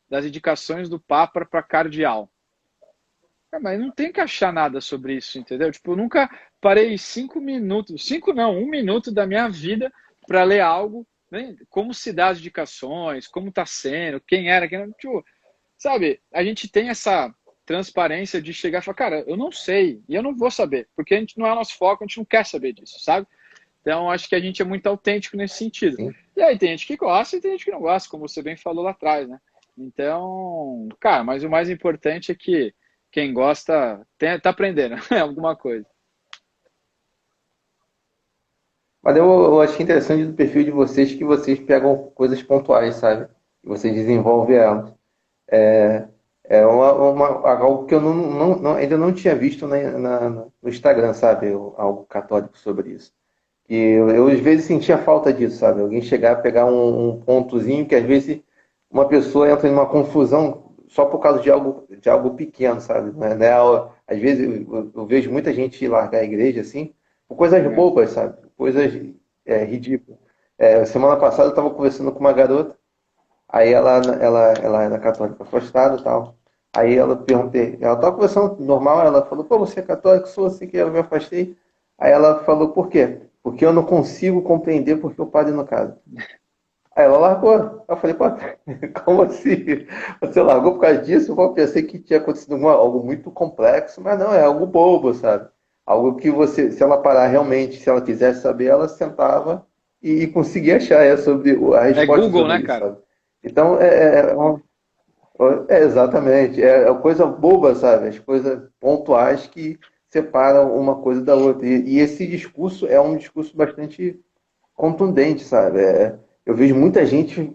B: das indicações do Papa para cardeal? Mas não tem que achar nada sobre isso, entendeu? Tipo, eu nunca parei 5 minutos, 1 minuto da minha vida para ler algo, né? Como se dá as indicações, como está sendo, quem era, quem não. Tipo, sabe, a gente tem essa transparência de chegar e falar, cara, eu não sei e eu não vou saber, porque a gente não é nosso foco, a gente não quer saber disso, sabe? Então, acho que a gente é muito autêntico nesse sentido.
A: Sim.
B: E aí tem gente que gosta e tem gente que não gosta, como você bem falou lá atrás, né? Então, cara, mas o mais importante é que quem gosta tá aprendendo alguma coisa.
A: Mas eu achei interessante do perfil de vocês que vocês pegam coisas pontuais, sabe? E vocês desenvolvem elas. É, algo que eu ainda não tinha visto no Instagram, sabe? Algo católico sobre isso. E eu às vezes sentia falta disso, sabe? Alguém chegar a pegar um pontozinho que às vezes uma pessoa entra em uma confusão só por causa de algo pequeno, sabe? Às vezes eu vejo muita gente largar a igreja assim, por coisas
B: É.
A: bobas, sabe? Coisas ridículas. Semana passada eu estava conversando com uma garota, aí ela era católica afastada e tal. Aí ela perguntei, ela estava conversando normal, ela falou, pô, você é católico? Sou assim que eu me afastei. Aí ela falou, por quê? Porque eu não consigo compreender porque o padre não casa. Aí ela largou. Eu falei, pô, como assim? Você largou por causa disso? Eu pensei que tinha acontecido algo muito complexo, mas não, é algo bobo, sabe? Algo que você, se ela parar realmente, se ela quisesse saber, ela sentava e conseguia achar a
B: É
A: resposta
B: Google,
A: sobre
B: né,
A: isso,
B: cara?
A: sabe? Então, exatamente. É coisa boba, sabe? As coisas pontuais que separam uma coisa da outra. E esse discurso é um discurso bastante contundente, sabe? Eu vejo muita gente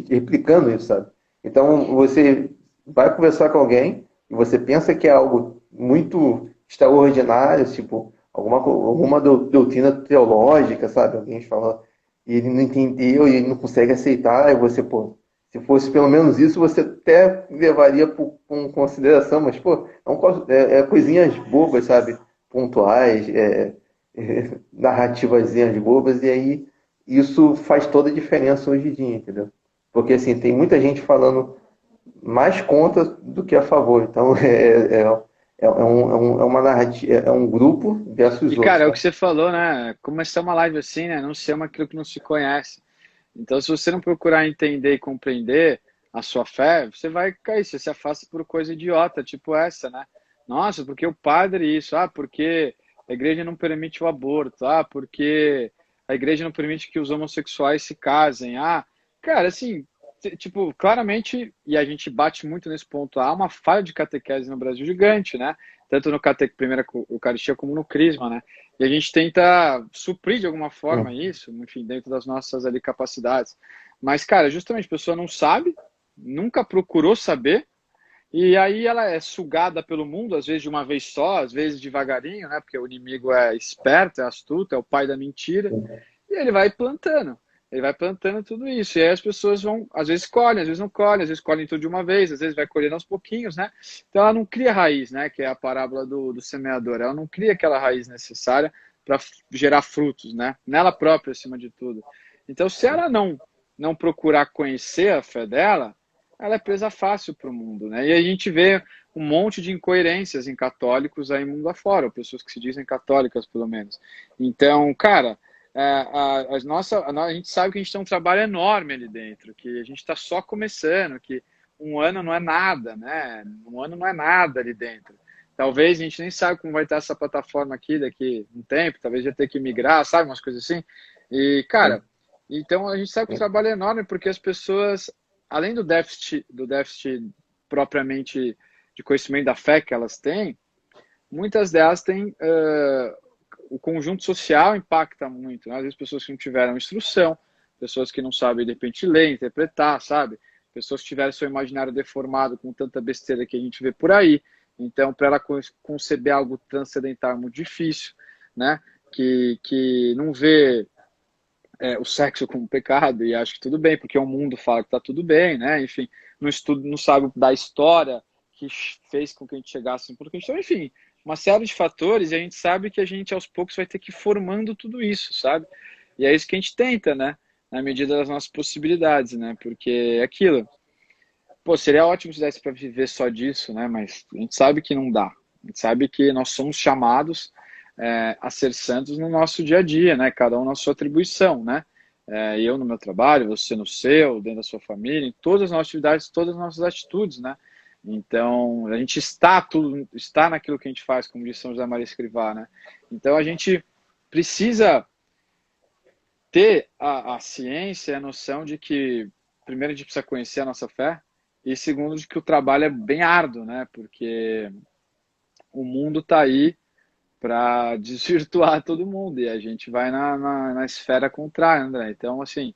A: replicando isso, sabe? Então, você vai conversar com alguém e você pensa que é algo muito extraordinário, tipo, alguma doutrina teológica, sabe? Alguém fala e ele não entendeu e ele não consegue aceitar, e você, pô, se fosse pelo menos isso, você até levaria com consideração, mas, pô, coisinhas bobas, sabe? Pontuais, narrativazinhas bobas, e aí isso faz toda a diferença hoje em dia, entendeu? Porque, assim, tem muita gente falando mais contra do que a favor. Então, uma narrativa, é um grupo
B: E,
A: versus outro,
B: cara, é o que
A: sabe?
B: você falou, né? Começar uma live assim, né? Não se ama aquilo que não se conhece. Então, se você não procurar entender e compreender, a sua fé, você vai cair, você se afasta por coisa idiota, tipo essa, né? Nossa, porque o padre isso, porque a igreja não permite o aborto, porque a igreja não permite que os homossexuais se casem, cara, assim, tipo, claramente, e a gente bate muito nesse ponto, há uma falha de catequese no Brasil gigante, né? Tanto no primeira Eucaristia como no Crisma, né? E a gente tenta suprir de alguma forma
A: Hum.
B: isso, enfim, dentro das nossas ali capacidades. Mas, cara, justamente a pessoa não sabe, nunca procurou saber, e aí ela é sugada pelo mundo, às vezes de uma vez só, às vezes devagarinho, né? Porque o inimigo é esperto, é astuto, é o pai da mentira, e ele vai plantando. Ele vai plantando tudo isso. E aí as pessoas vão, às vezes colhem, às vezes não colhem, às vezes colhem tudo de uma vez, às vezes vai colhendo aos pouquinhos, né? Então ela não cria raiz, né? Que é a parábola do semeador. Ela não cria aquela raiz necessária para gerar frutos, né? Nela própria, acima de tudo. Então, se ela não procurar conhecer a fé dela, ela é presa fácil para o mundo, né? E a gente vê um monte de incoerências em católicos aí mundo afora, ou pessoas que se dizem católicas, pelo menos. Então, cara, a gente sabe que a gente tem um trabalho enorme ali dentro, que a gente está só começando, que um ano não é nada, né? Um ano não é nada ali dentro. Talvez a gente nem sabe como vai estar essa plataforma aqui daqui um tempo, talvez já ter que migrar, sabe? Umas coisas assim. E, cara, então a gente sabe que o trabalho é enorme porque as pessoas, além do déficit propriamente de conhecimento da fé que elas têm, muitas delas têm o conjunto social impacta muito, né? Às vezes pessoas que não tiveram instrução, pessoas que não sabem de repente ler, interpretar, sabe? Pessoas que tiveram seu imaginário deformado com tanta besteira que a gente vê por aí. Então, para ela conceber algo transcendental é muito difícil, né? Que não vê o sexo como pecado e acho que tudo bem, porque o mundo fala que está tudo bem, né? Enfim, não estudo, não sabe da história que fez com que a gente chegasse no ponto que a gente está, enfim, uma série de fatores e a gente sabe que a gente aos poucos vai ter que ir formando tudo isso, sabe? E é isso que a gente tenta, né? Na medida das nossas possibilidades, né? Porque é aquilo. Pô, seria ótimo se desse para viver só disso, né? Mas a gente sabe que não dá. A gente sabe que nós somos chamados a ser santos no nosso dia a dia, né? Cada um na sua atribuição, né? Eu no meu trabalho, você no seu, dentro da sua família, em todas as nossas atividades, todas as nossas atitudes, né? Então, a gente está naquilo que a gente faz, como disse São José Maria Escrivá, né? Então, a gente precisa ter a ciência e a noção de que, primeiro, a gente precisa conhecer a nossa fé, e segundo, de que o trabalho é bem árduo, né? Porque o mundo está aí para desvirtuar todo mundo e a gente vai na esfera contrária, André. Então, assim,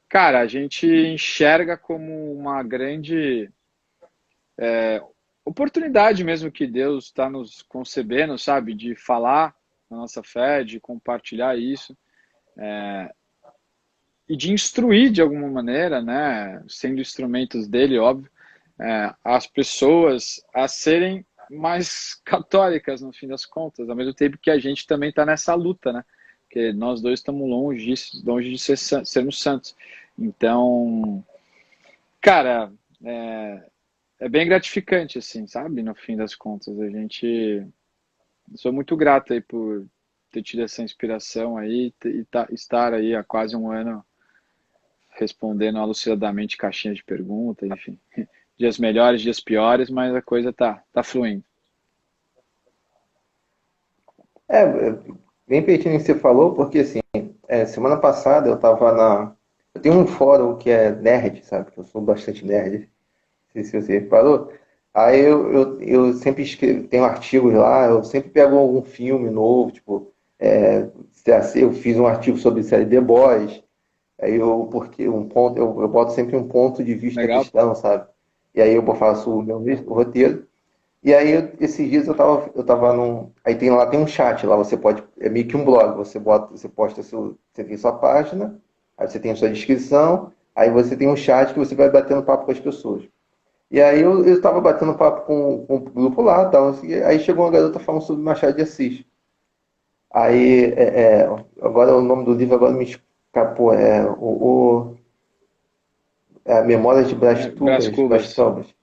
B: cara, a gente enxerga como uma grande oportunidade mesmo que Deus está nos concebendo, sabe? De falar a nossa fé, de compartilhar isso e de instruir de alguma maneira, né? Sendo instrumentos dele, óbvio, as pessoas a serem mais católicas, no fim das contas, ao mesmo tempo que a gente também está nessa luta, né? Porque nós dois estamos longe de sermos santos. Então, cara, é bem gratificante, assim, sabe? No fim das contas, sou muito grato aí por ter tido essa inspiração aí e estar aí há quase um ano respondendo alucidadamente caixinhas de perguntas, enfim. Dias melhores, dias piores, mas a coisa tá fluindo.
A: É, bem pertinente que você falou, porque assim, semana passada eu tava na. Eu tenho um fórum que é nerd, sabe? Que eu sou bastante nerd, não sei se você reparou. Aí eu sempre escrevo, tenho artigos lá, eu sempre pego algum filme novo, tipo, eu fiz um artigo sobre série The Boys, aí porque um ponto, eu boto sempre um ponto de vista
B: Legal, pô?
A: cristão, sabe? E aí eu faço o meu o roteiro. E aí, esses dias eu tava num. Aí tem um chat, lá você pode. É meio que um blog, você posta você tem sua página, aí você tem a sua descrição, aí você tem um chat que você vai batendo papo com as pessoas. E aí eu tava batendo papo com o grupo lá, tal, assim, aí chegou uma garota falando sobre Machado de Assis. Aí, agora o nome do livro agora me escapou, Memórias de Brás
B: Brás
A: Cubas, Brás
B: Cubas.
A: Cubas.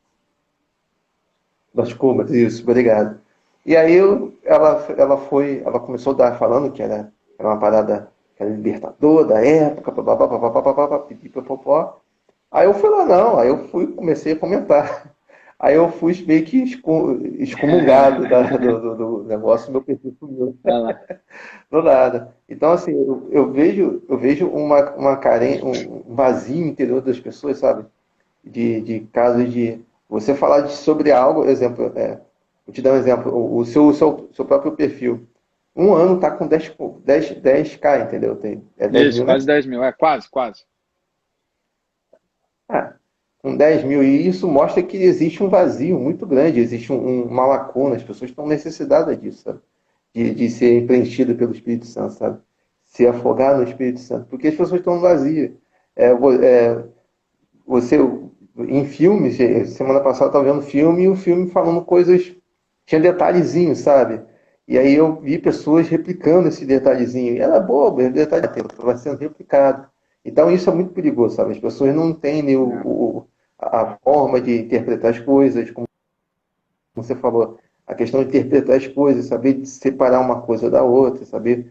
A: Das Cubas, isso, obrigado. E aí ela começou a dar, falando que era uma parada que era libertador da época, papapá, papapá, papapá, pipipopopó. Aí eu fui lá, não, aí eu fui, comecei a comentar. Aí eu fui meio que excomungado do negócio, meu perfil sumiu.
B: Olha lá.
A: Do nada. Então, assim, eu vejo uma carência, um vazio interior das pessoas, sabe? De casos de você falar sobre algo, exemplo, vou te dar um exemplo, o seu próprio perfil. Um ano tá com 10K, entendeu? É 10
B: Isso,
A: mil,
B: quase
A: né?
B: 10 mil. É, quase, quase.
A: Ah, com 10 mil. E isso mostra que existe um vazio muito grande, existe uma lacuna, as pessoas estão necessitadas disso, sabe? De ser preenchido pelo Espírito Santo, sabe? Se afogar no Espírito Santo, porque as pessoas estão vazias. Você, em filmes, semana passada eu estava vendo filme e o filme falando coisas, tinha detalhezinhos, sabe? E aí eu vi pessoas replicando esse detalhezinho. E era bobo, o detalhe estava sendo replicado. Então isso é muito perigoso, sabe? As pessoas não entendem
B: É,
A: a forma de interpretar as coisas, como você falou, a questão de interpretar as coisas, saber separar uma coisa da outra, saber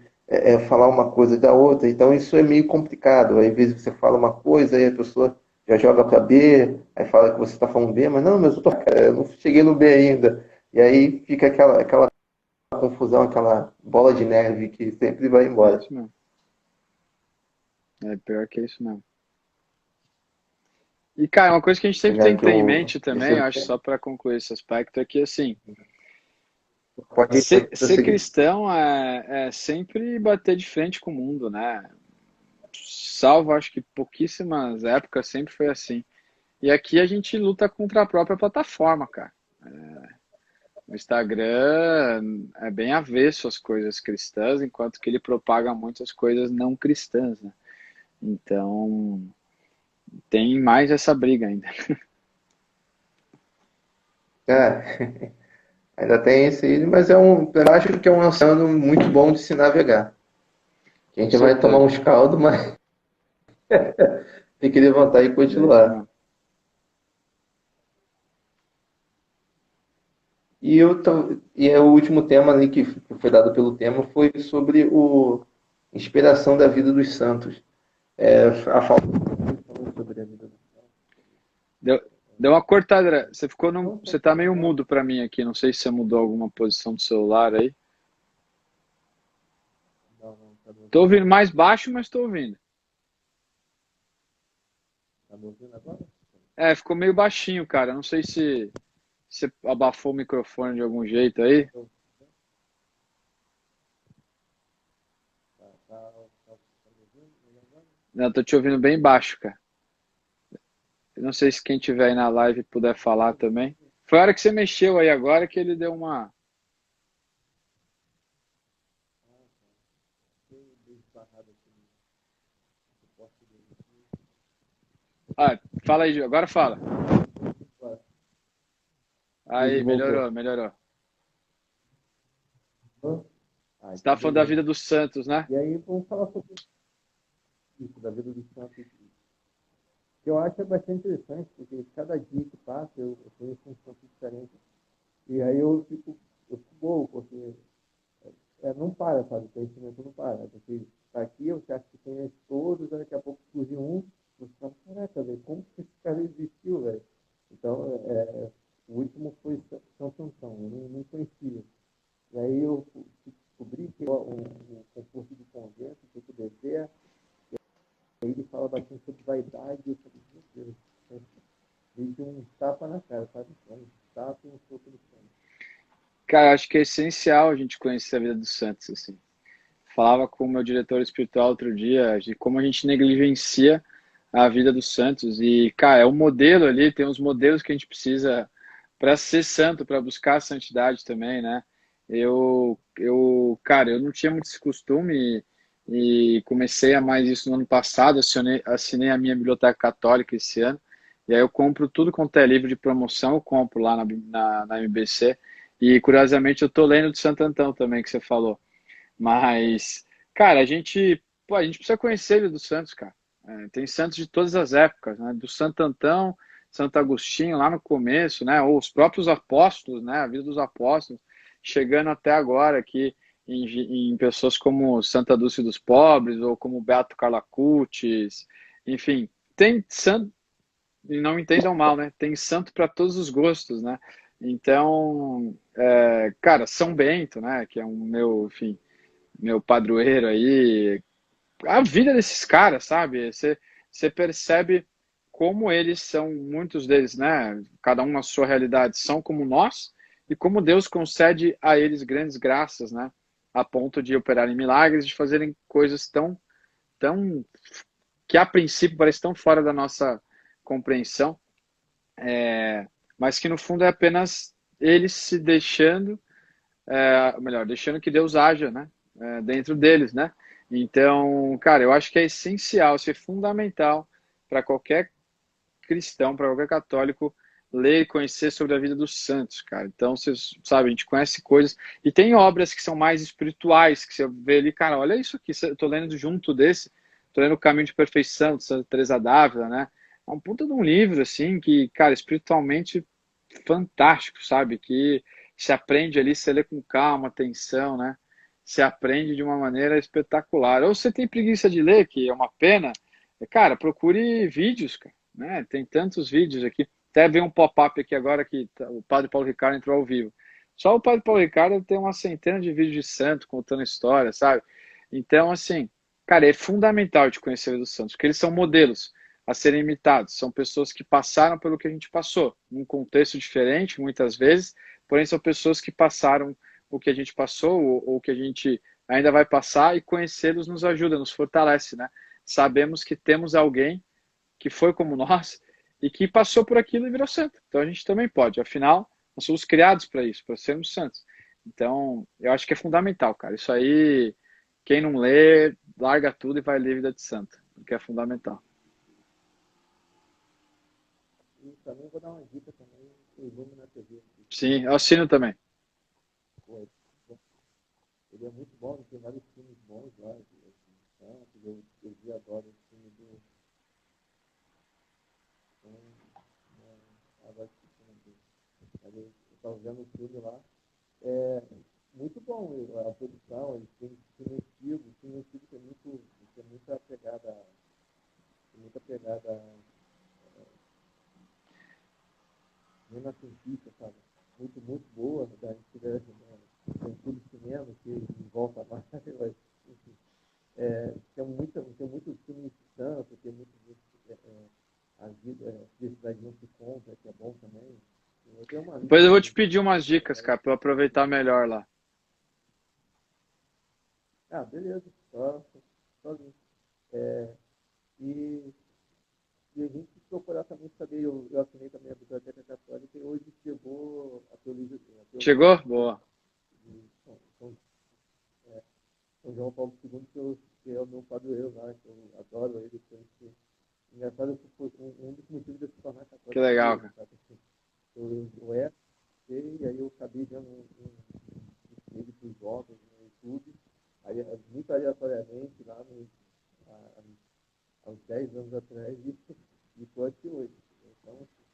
A: falar uma coisa da outra. Então isso é meio complicado. Aí, às vezes você fala uma coisa, aí a pessoa já joga para B, aí fala que você está falando B, mas não, mas eu não cheguei no B ainda. E aí fica aquela confusão, aquela bola de neve que sempre vai
B: é
A: embora.
B: isso mesmo. É pior que isso mesmo. E, cara, uma coisa que a gente sempre tem
A: Né,
B: que
A: que
B: ter em mente
A: esse,
B: também, eu acho, só para concluir esse aspecto, é que, assim,
A: pode
B: ser
A: prosseguir.
B: cristão é sempre bater de frente com o mundo, né? Salvo, acho que pouquíssimas épocas sempre foi assim. E aqui a gente luta contra a própria plataforma, cara. O Instagram é bem avesso às coisas cristãs, enquanto que ele propaga muitas coisas não cristãs, né? Então, tem mais essa briga ainda.
A: É, ainda tem esse aí, mas eu acho que é um oceano muito bom de se navegar. Que a
B: Com
A: gente vai tomar
B: certeza.
A: uns caldos, mas tem que levantar e
B: É isso
A: continuar.
B: mesmo.
A: E o último tema ali que foi dado pelo tema foi sobre o inspiração da vida dos santos. A falta sobre a vida dos
B: Deu, deu uma cortada. Você ficou
A: santos.
B: você tá meio mudo para mim aqui. Não sei se você mudou alguma posição do celular aí.
A: Não, não, tá me
B: Tô
A: ouvindo
B: ouvindo
A: agora?
B: mais baixo, mas tô ouvindo.
A: Tá me ouvindo agora?
B: É, ficou meio baixinho, cara. Não sei se você abafou o microfone de algum jeito aí.
A: Tá me ouvindo agora?
B: Não, tô te ouvindo bem baixo, cara. Eu não sei se quem tiver aí na live puder falar também. Foi a hora que você mexeu aí agora que ele deu uma. Ah, fala aí, Gil. Agora fala.
A: Ele
B: Aí,
A: voltou.
B: melhorou, melhorou.
A: Ah,
B: Você
A: então
B: tá falando da
A: beleza.
B: vida dos Santos, né?
A: E aí vamos falar sobre isso, da vida dos santos. Que eu acho bastante interessante, porque cada dia que passa eu conheço um santo diferente. E aí eu fico bobo, porque não para, sabe? O conhecimento não para. Porque tá aqui, você acha que conhece todos, aí daqui a pouco surge um, você fala, caraca, velho, como que esse cara existiu, velho? Então, o último foi São Sansão, eu não conhecia. E aí eu descobri que o concurso de convento, que o dever, aí ele fala bastante sobre vaidade, e eu falei, meu Deus, meio que um tapa na cara, sabe? Um tapa e um soco no chão.
B: Cara, acho que é essencial a gente conhecer a vida dos Santos, assim. Falava com o meu diretor espiritual outro dia de como a gente negligencia a vida dos santos. E, cara, é um modelo ali, tem uns modelos que a gente precisa para ser santo, para buscar a santidade também, né? Cara, eu não tinha muito esse costume e comecei a mais isso no ano passado. Assinei a minha biblioteca católica esse ano. E aí eu compro tudo quanto é livro de promoção, eu compro lá na MBC. E curiosamente eu tô lendo de Santo Antão também, que você falou. Mas, cara, a gente precisa conhecer a vida dos santos, cara. Tem santos de todas as épocas, né? Do Santo Antão, Santo Agostinho, lá no começo, né? Ou os próprios apóstolos, né? A vida dos apóstolos, chegando até agora aqui em pessoas como Santa Dulce dos Pobres, ou como Beato Carla Cutis, enfim, tem santo. e não entendam mal, né? Tem santo para todos os gostos, né? Então, cara, São Bento, né? Que é um meu, enfim, meu padroeiro aí, a vida desses caras, sabe? Você percebe como eles são, muitos deles, né? Cada um na sua realidade, são como nós, e como Deus concede a eles grandes graças, né? A ponto de operarem milagres, de fazerem coisas tão, que a princípio parecem tão fora da nossa compreensão, mas que no fundo é apenas eles se deixando, melhor, deixando que Deus haja, né? Dentro deles, né? Então, cara, eu acho que é essencial, ser fundamental para qualquer cristão, para qualquer católico, ler e conhecer sobre a vida dos santos, cara. Então, vocês sabe, a gente conhece coisas. E tem obras que são mais espirituais, que você vê ali, cara, olha isso aqui, eu tô lendo junto desse, tô lendo O Caminho de Perfeição, de Santa Teresa d'Ávila, né? É um puta de um livro, assim, que, cara, espiritualmente fantástico, sabe? Que se aprende ali, você lê com calma, atenção, né? Se aprende de uma maneira espetacular. Ou você tem preguiça de ler, que é uma pena, cara, procure vídeos, cara, né? Tem tantos vídeos aqui. Até veio um pop-up aqui agora que o Padre Paulo Ricardo entrou ao vivo. Só o Padre Paulo Ricardo tem uma centena de vídeos de santo contando história, sabe? Então, assim, cara, é fundamental de conhecer os santos, porque eles são modelos a serem imitados. São pessoas que passaram pelo que a gente passou, num contexto diferente, muitas vezes, porém são pessoas que passaram o que a gente passou, ou que a gente ainda vai passar, e conhecê-los nos ajuda, nos fortalece, né? Sabemos que temos alguém que foi como nós e que passou por aquilo e virou santo. Então a gente também pode. Afinal, nós somos criados para isso, para sermos santos. Então, eu acho que é fundamental, cara. Isso aí, quem não lê, larga tudo e vai ler vida de santo, porque é fundamental.
A: E também vou dar uma dica também, o Lume na TV.
B: Sim, eu assino também.
A: Pô, ele é muito bom, tem vários filmes bons lá. Santos, eu vi agora o filme do. Agora esqueci o nome dele. Mas eu estava vendo o filme lá. É muito bom a produção, ele tem filme antigo tem muita pegada renascentista, sabe? Muito, muito boa, da antiga, tem tudo cinema que envolve a mais, mas, enfim. Tem muito filme santo, tem muito a vida, Felicidade não se conta, que é bom também. Eu tenho uma
B: Depois
A: lista
B: eu vou
A: aqui.
B: te pedir umas dicas, cara, para eu aproveitar melhor lá.
A: Ah, beleza, só vir. É, e, e a gente procurar também saber, eu assinei também a Biblioteca Católica e hoje chegou a teologia
B: Chegou? Boa.
A: de São João Paulo II, que é o meu padroeiro lá, que eu adoro ele. Engraçado que foi um dos motivos de eu se tornar
B: Que
A: católico foi
B: legal,
A: ele,
B: cara.
A: sabe? Assim, eu era, e aí eu acabei vendo ele para os jovens no YouTube, aí, muito aleatoriamente, lá há, há uns 10 anos atrás, e estou aqui hoje. Então, assim,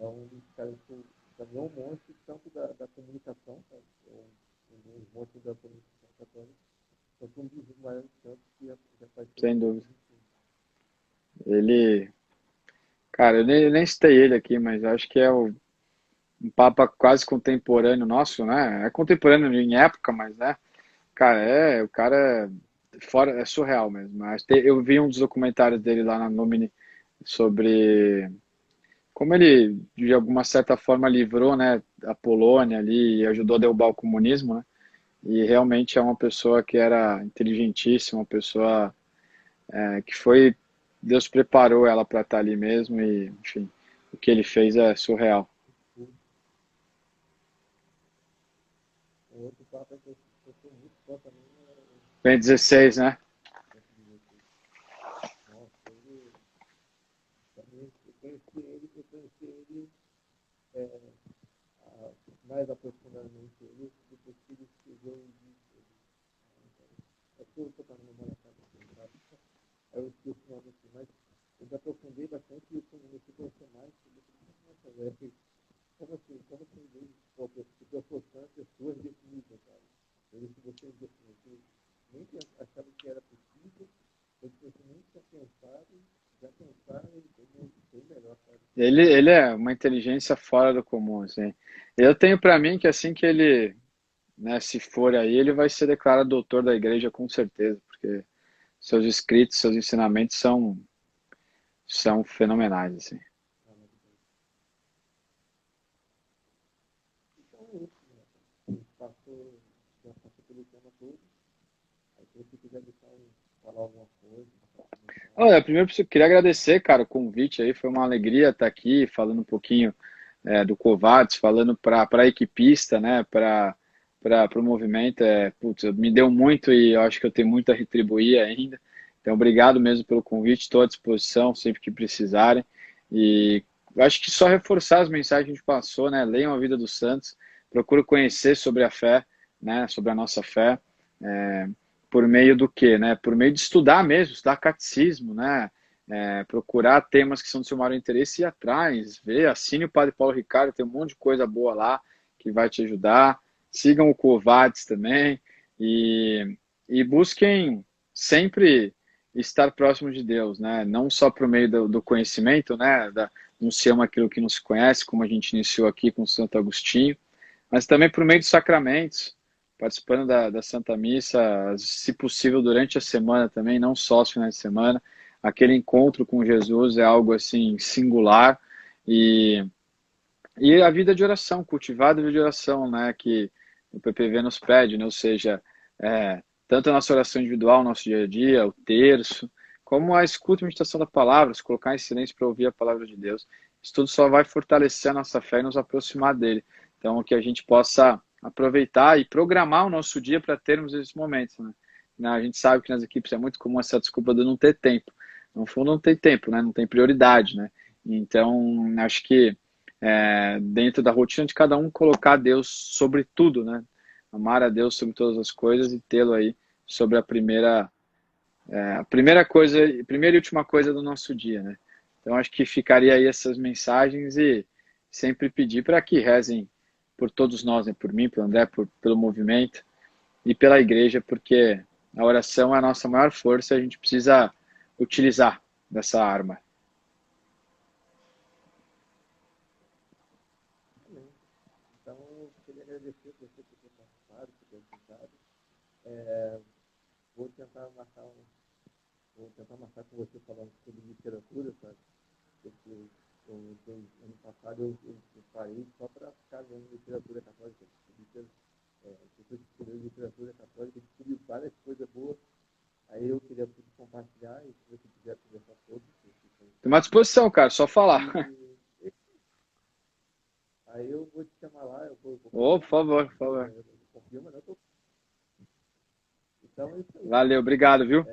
A: é um dos caras que, para mim, é um monstro tanto da comunicação, sabe? É um dos monstros da comunicação católica, quanto um dos maiores santos que já faz
B: Sem
A: tempo.
B: dúvida. Ele, cara, eu nem citei ele aqui, mas acho que é um papa quase contemporâneo nosso, né? É contemporâneo em época, mas, né? Cara, o cara fora, é surreal mesmo. Mas eu vi um dos documentários dele lá na Nomine sobre como ele, de alguma certa forma, livrou, né, a Polônia ali e ajudou a derrubar o comunismo, né? E realmente é uma pessoa que era inteligentíssima, uma pessoa que foi, Deus preparou ela para estar ali mesmo e, enfim, o que ele fez é surreal.
A: O outro papa que eu sou muito fã também é
B: Bem 16, né?
A: nossa, ele, também, eu conheci ele é, mais aprofundadamente ele depois que ele escreveu o livro. É que eu estou com a memória assim, sabe? Eu esqueci o nome assim, mas eu me aprofundei bastante e eu comecei a conhecer mais sobre isso. Nossa, velho, como assim, se proporciona pessoas definidas, sabe? Coisas que você nem achava que era possível, coisas que você nem tinha pensado, já pensaram e bem melhor, sabe?
B: Ele é uma inteligência fora do comum, assim. Eu tenho para mim que assim que ele, né, se for aí, ele vai ser declarado doutor da igreja com certeza, porque seus escritos, seus ensinamentos são fenomenais, assim.
A: Então é isso, né? A gente já passou pelo tema todo. Aí se você quiser falar alguma coisa,
B: Olha, primeiro eu queria agradecer, cara, o convite aí, foi uma alegria estar aqui falando um pouquinho do Covates, falando para a equipista, né, para o movimento, putz, me deu muito e eu acho que eu tenho muito a retribuir ainda. Então, obrigado mesmo pelo convite, estou à disposição sempre que precisarem. E eu acho que só reforçar as mensagens que a gente passou, né, leiam a vida dos santos, procure conhecer sobre a fé, né, sobre a nossa fé, é, por meio do quê, né, por meio de estudar mesmo, estudar catecismo, né, procurar temas que são do seu maior interesse e ir atrás, ver, assine o Padre Paulo Ricardo, tem um monte de coisa boa lá que vai te ajudar. Sigam o Covades também e busquem sempre estar próximo de Deus, né? Não só por meio do conhecimento, né? Anunciamos aquilo que não se conhece, como a gente iniciou aqui com Santo Agostinho, mas também por meio dos sacramentos, participando da Santa Missa, se possível durante a semana também, não só os finais de semana. Aquele encontro com Jesus é algo assim singular e, e a vida de oração, cultivar a vida de oração, né, que o PPV nos pede, né, ou seja, tanto a nossa oração individual, nosso dia a dia, o terço, como a escuta e meditação da palavra, se colocar em silêncio para ouvir a palavra de Deus. Isso tudo só vai fortalecer a nossa fé e nos aproximar dele. Então, que a gente possa aproveitar e programar o nosso dia para termos esses momentos, né? A gente sabe que nas equipes é muito comum essa desculpa de não ter tempo. No fundo, não tem tempo, né? Não tem prioridade, né? Então, acho que dentro da rotina de cada um, colocar Deus sobre tudo, né? Amar a Deus sobre todas as coisas e tê-lo aí sobre a primeira coisa, primeira e última coisa do nosso dia, né? Então, acho que ficaria aí essas mensagens e sempre pedir para que rezem por todos nós, né? Por mim, pelo André, pelo movimento e pela igreja, porque a oração é a nossa maior força e a gente precisa utilizar dessa arma.
A: então eu queria agradecer por você ter participado, por ter escutado. Vou tentar marcar com você falando sobre literatura, sabe? Porque ano passado eu parei só para ficar vendo literatura católica. Depois que estudei literatura católica, descobri várias coisas boas. Aí eu queria tudo compartilhar e se você quiser conversar sobre isso.
B: Tem uma disposição, cara, só falar.
A: Aí eu vou te chamar lá, eu vou
B: Oh, por favor, por favor.
A: confirma, não, então é isso aí.
B: Valeu, obrigado, viu?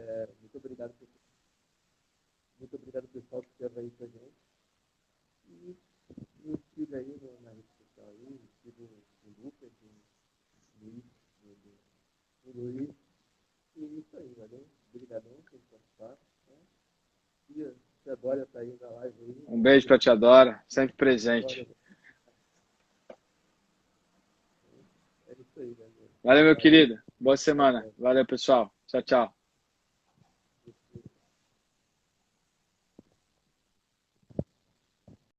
A: Muito obrigado, pessoal, que esteve aí com a gente. E nos siga aí na rede social aí, siga o Lucas, o Luiz. E é isso aí, valeu? Obrigadão por participar. Né? E a Dória está aí na live aí.
B: Um beijo pra tia Dora, sempre presente.
A: É isso aí, galera.
B: Valeu, meu querido. Boa semana. Valeu, pessoal. Tchau, tchau.